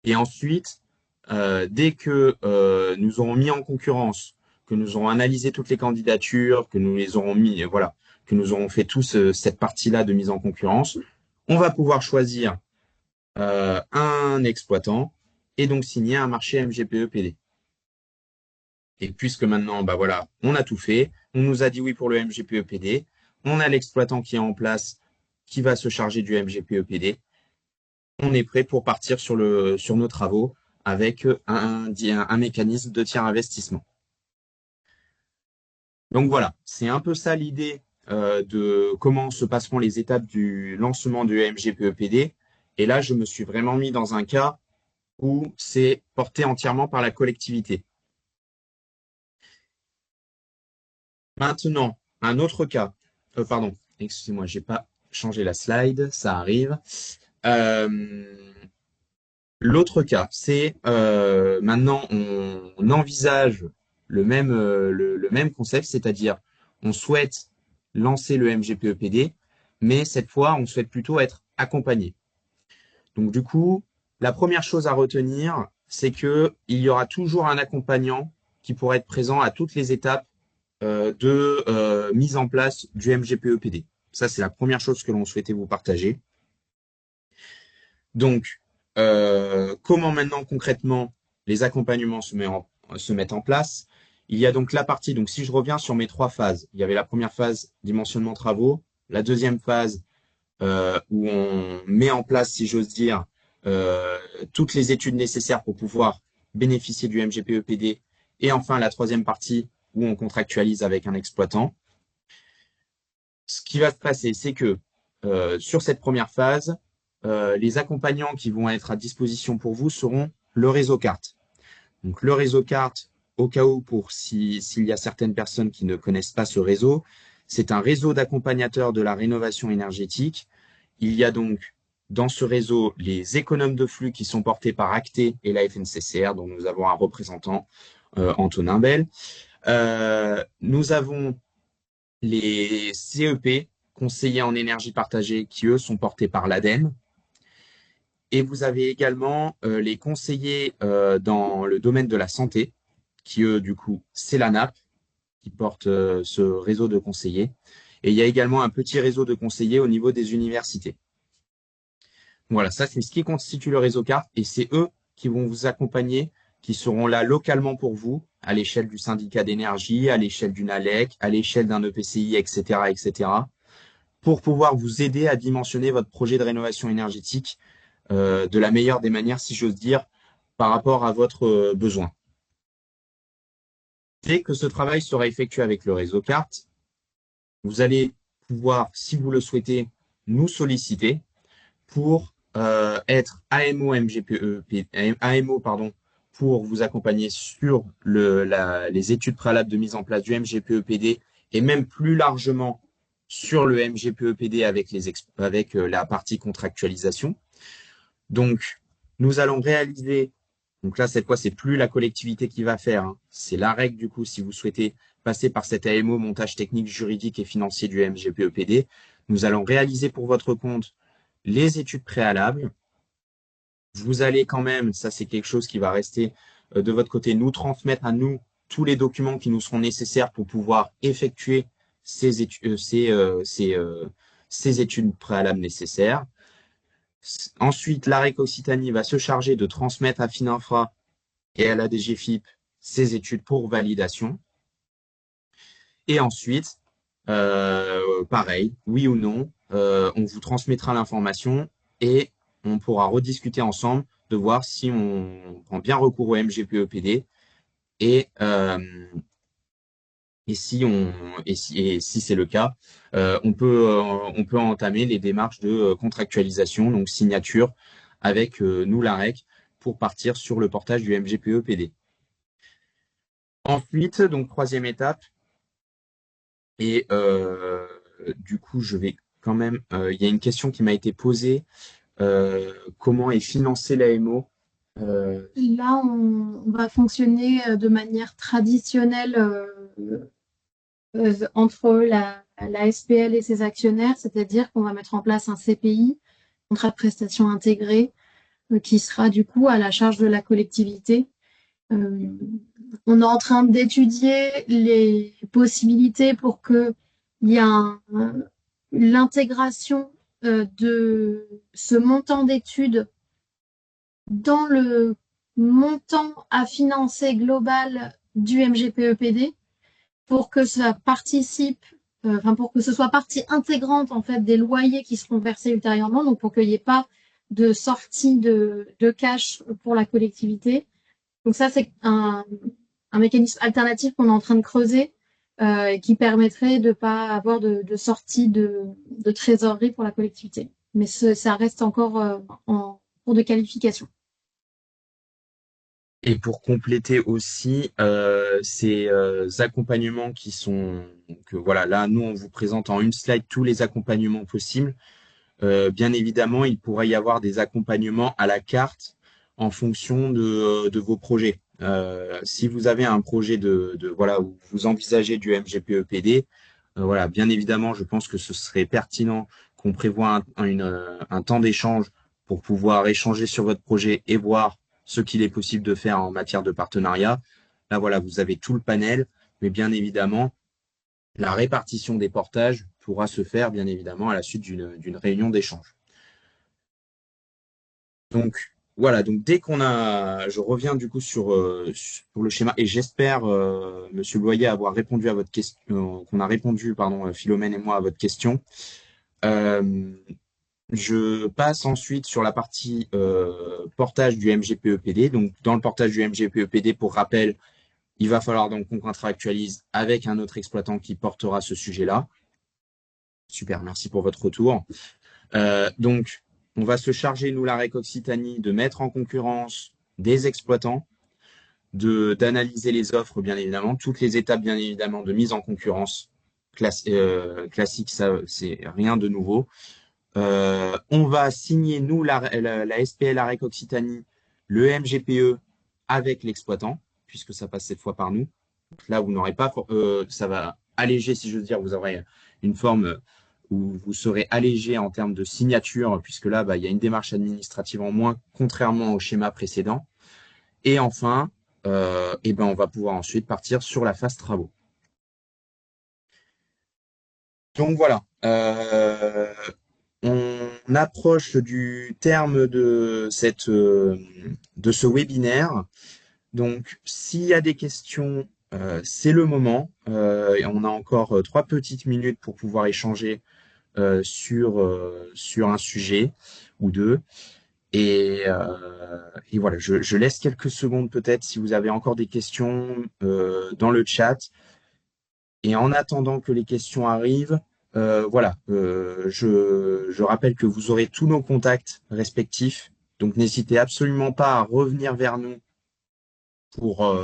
S1: Et ensuite, dès que nous aurons mis en concurrence, que nous aurons analysé toutes les candidatures, que nous les aurons mis, voilà, que nous aurons fait tous cette partie-là de mise en concurrence, on va pouvoir choisir un exploitant et donc signer un marché MGPE-PD. Et puisque maintenant, bah voilà, on a tout fait, on nous a dit oui pour le MGPE-PD, on a l'exploitant qui est en place, qui va se charger du MGPE-PD, on est prêt pour partir sur nos travaux avec un mécanisme de tiers investissement. Donc voilà, c'est un peu ça l'idée de comment se passeront les étapes du lancement du MGPE-PD. Et là, je me suis vraiment mis dans un cas où c'est porté entièrement par la collectivité. Maintenant, un autre cas, pardon, excusez-moi, j'ai pas changé la slide, ça arrive. L'autre cas, c'est maintenant on envisage le même concept, c'est-à-dire on souhaite lancer le MGPE-PD, mais cette fois on souhaite plutôt être accompagné. Donc du coup, la première chose à retenir, c'est que il y aura toujours un accompagnant qui pourra être présent à toutes les étapes de mise en place du MGPE-PD. Ça, c'est la première chose que l'on souhaitait vous partager. Donc, comment maintenant concrètement les accompagnements se mettent en place? Il y a donc la partie, donc si je reviens sur mes 3 phases, il y avait la première phase dimensionnement travaux, la deuxième phase où on met en place, si j'ose dire, toutes les études nécessaires pour pouvoir bénéficier du MGPE-PD, et enfin la troisième partie où on contractualise avec un exploitant. Ce qui va se passer, c'est que sur cette première phase, les accompagnants qui vont être à disposition pour vous seront le réseau carte. Donc le réseau carte, au cas où s'il y a certaines personnes qui ne connaissent pas ce réseau, c'est un réseau d'accompagnateurs de la rénovation énergétique. Il y a donc dans ce réseau les économes de flux qui sont portés par Acté et la FNCCR, dont nous avons un représentant, Antonin Bell. Nous avons les CEP, conseillers en énergie partagée, qui eux sont portés par l'ADEME. Et vous avez également les conseillers dans le domaine de la santé, qui eux, du coup, c'est l'ANAP, qui porte ce réseau de conseillers. Et il y a également un petit réseau de conseillers au niveau des universités. Voilà, ça c'est ce qui constitue le réseau carte, et c'est eux qui vont vous accompagner, qui seront là localement pour vous, à l'échelle du syndicat d'énergie, à l'échelle d'une ALEC, à l'échelle d'un EPCI, etc., etc., pour pouvoir vous aider à dimensionner votre projet de rénovation énergétique de la meilleure des manières, si j'ose dire, par rapport à votre besoin. Dès que ce travail sera effectué avec le réseau carte, vous allez pouvoir, si vous le souhaitez, nous solliciter pour être AMO pour vous accompagner sur les études préalables de mise en place du MGPE-PD et même plus largement sur le MGPE-PD avec la partie contractualisation. Donc, nous allons réaliser, donc là, cette fois, c'est plus la collectivité qui va faire, hein, c'est la règle du coup, si vous souhaitez passer par cet AMO, montage technique, juridique et financier du MGPE-PD, nous allons réaliser pour votre compte les études préalables. Vous allez quand même, ça c'est quelque chose qui va rester de votre côté, nous transmettre à nous tous les documents qui nous seront nécessaires pour pouvoir effectuer ces études préalables nécessaires. Ensuite, l'AREC Occitanie va se charger de transmettre à Fininfra et à la DGFiP ces études pour validation. Et ensuite, pareil, oui ou non, on vous transmettra l'information et on pourra rediscuter ensemble de voir si on prend bien recours au MGPE-PD et si c'est le cas, on peut entamer les démarches de contractualisation, donc signature avec nous, l'AREC, pour partir sur le portage du MGPE-PD. Ensuite, donc troisième étape, et du coup, je vais quand même, il y a une question qui m'a été posée, comment est financé l'AMO?
S6: Là, on va fonctionner de manière traditionnelle entre la SPL et ses actionnaires, c'est-à-dire qu'on va mettre en place un CPI, contrat de prestation intégré, qui sera du coup à la charge de la collectivité. On est en train d'étudier les possibilités pour qu'il y ait l'intégration de ce montant d'études dans le montant à financer global du MGPEPD pour que ça participe, pour que ce soit partie intégrante en fait des loyers qui seront versés ultérieurement, donc pour qu'il n'y ait pas de sortie de cash pour la collectivité. Donc ça, c'est un mécanisme alternatif qu'on est en train de creuser qui permettrait de pas avoir de sortie de trésorerie pour la collectivité. Mais ça reste encore en cours de qualification.
S1: Et pour compléter aussi ces accompagnements qui sont que voilà, là nous on vous présente en une slide tous les accompagnements possibles. Bien évidemment, il pourrait y avoir des accompagnements à la carte en fonction de vos projets. Si vous avez un projet voilà où vous envisagez du MGPEPD, voilà, bien évidemment, je pense que ce serait pertinent qu'on prévoit un temps d'échange pour pouvoir échanger sur votre projet et voir ce qu'il est possible de faire en matière de partenariat. Là, voilà, vous avez tout le panel, mais bien évidemment, la répartition des portages pourra se faire, bien évidemment, à la suite d'une réunion d'échange. Donc, voilà, donc dès qu'on a, je reviens du coup sur le schéma et j'espère, Monsieur Loyer, avoir répondu à votre question, qu'on a répondu, pardon, Philomène et moi à votre question. Je passe ensuite sur la partie portage du MGPEPD. Donc, dans le portage du MGPEPD, pour rappel, il va falloir donc qu'on contractualise avec un autre exploitant qui portera ce sujet-là. Super, merci pour votre retour. Donc, on va se charger, nous, la REC Occitanie, de mettre en concurrence des exploitants, d'analyser les offres, bien évidemment, toutes les étapes, bien évidemment, de mise en concurrence classique, ça, c'est rien de nouveau. On va signer, nous, la SPL AREC Occitanie, le MGPE avec l'exploitant, puisque ça passe cette fois par nous. Donc là, vous n'aurez pas, ça va alléger, si je veux dire, vous aurez une forme où vous serez allégé en termes de signature, puisque là, il y a une démarche administrative en moins, contrairement au schéma précédent. Et enfin, on va pouvoir ensuite partir sur la phase travaux. Donc voilà, on approche du terme de ce webinaire. Donc, s'il y a des questions, c'est le moment. Et on a encore 3 petites minutes pour pouvoir échanger sur un sujet ou deux. Et voilà, je laisse quelques secondes peut-être si vous avez encore des questions dans le chat. Et en attendant que les questions arrivent, voilà, je rappelle que vous aurez tous nos contacts respectifs. Donc, n'hésitez absolument pas à revenir vers nous pour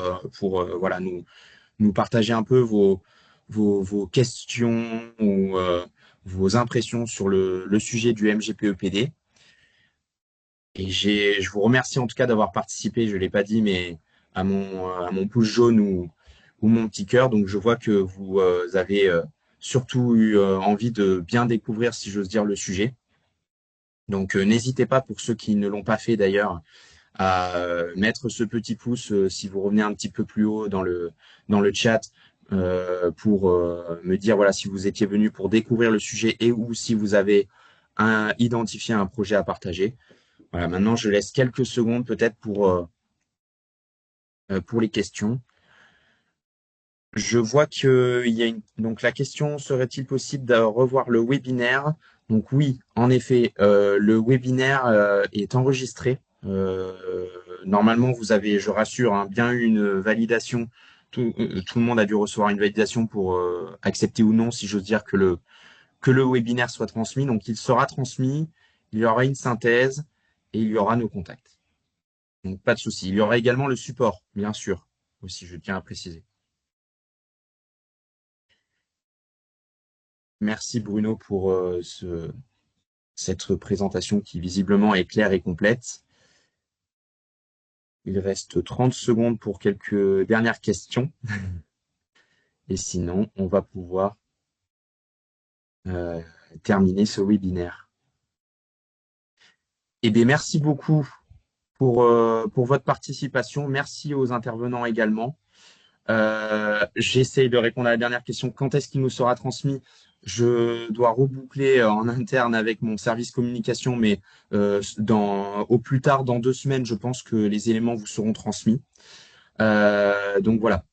S1: voilà, nous partager un peu vos questions ou vos impressions sur le sujet du MGPEPD. Et je vous remercie en tout cas d'avoir participé, je ne l'ai pas dit, mais à mon pouce jaune ou mon petit cœur. Donc je vois que vous avez surtout eu envie de bien découvrir, si j'ose dire, le sujet. Donc n'hésitez pas, pour ceux qui ne l'ont pas fait d'ailleurs, à mettre ce petit pouce si vous revenez un petit peu plus haut dans le chat pour me dire voilà si vous étiez venu pour découvrir le sujet et ou si vous avez identifié un projet à partager. Voilà, maintenant je laisse quelques secondes peut-être pour les questions. Je vois qu'il y a donc la question, serait-il possible de revoir le webinaire? Donc oui, en effet, le webinaire est enregistré. Normalement, vous avez, je rassure, hein, bien eu une validation. Tout le monde a dû recevoir une validation pour accepter ou non, si j'ose dire, que le webinaire soit transmis. Donc, il sera transmis, il y aura une synthèse et il y aura nos contacts. Donc, pas de souci. Il y aura également le support, bien sûr, aussi, je tiens à préciser. Merci Bruno pour cette présentation qui visiblement est claire et complète. Il reste 30 secondes pour quelques dernières questions. Et sinon, on va pouvoir terminer ce webinaire. Eh bien, merci beaucoup pour votre participation. Merci aux intervenants également. J'essaye de répondre à la dernière question. Quand est-ce qu'il nous sera transmis? Je dois reboucler en interne avec mon service communication, mais au plus tard, dans 2 semaines, je pense que les éléments vous seront transmis. Donc voilà.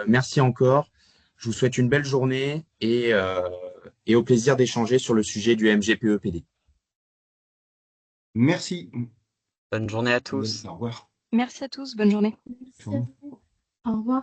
S1: Merci encore. Je vous souhaite une belle journée et au plaisir d'échanger sur le sujet du MGPE-PD.
S4: Merci.
S3: Bonne journée à tous.
S4: Au revoir.
S2: Merci à tous, bonne journée.
S6: Merci à vous. Au revoir.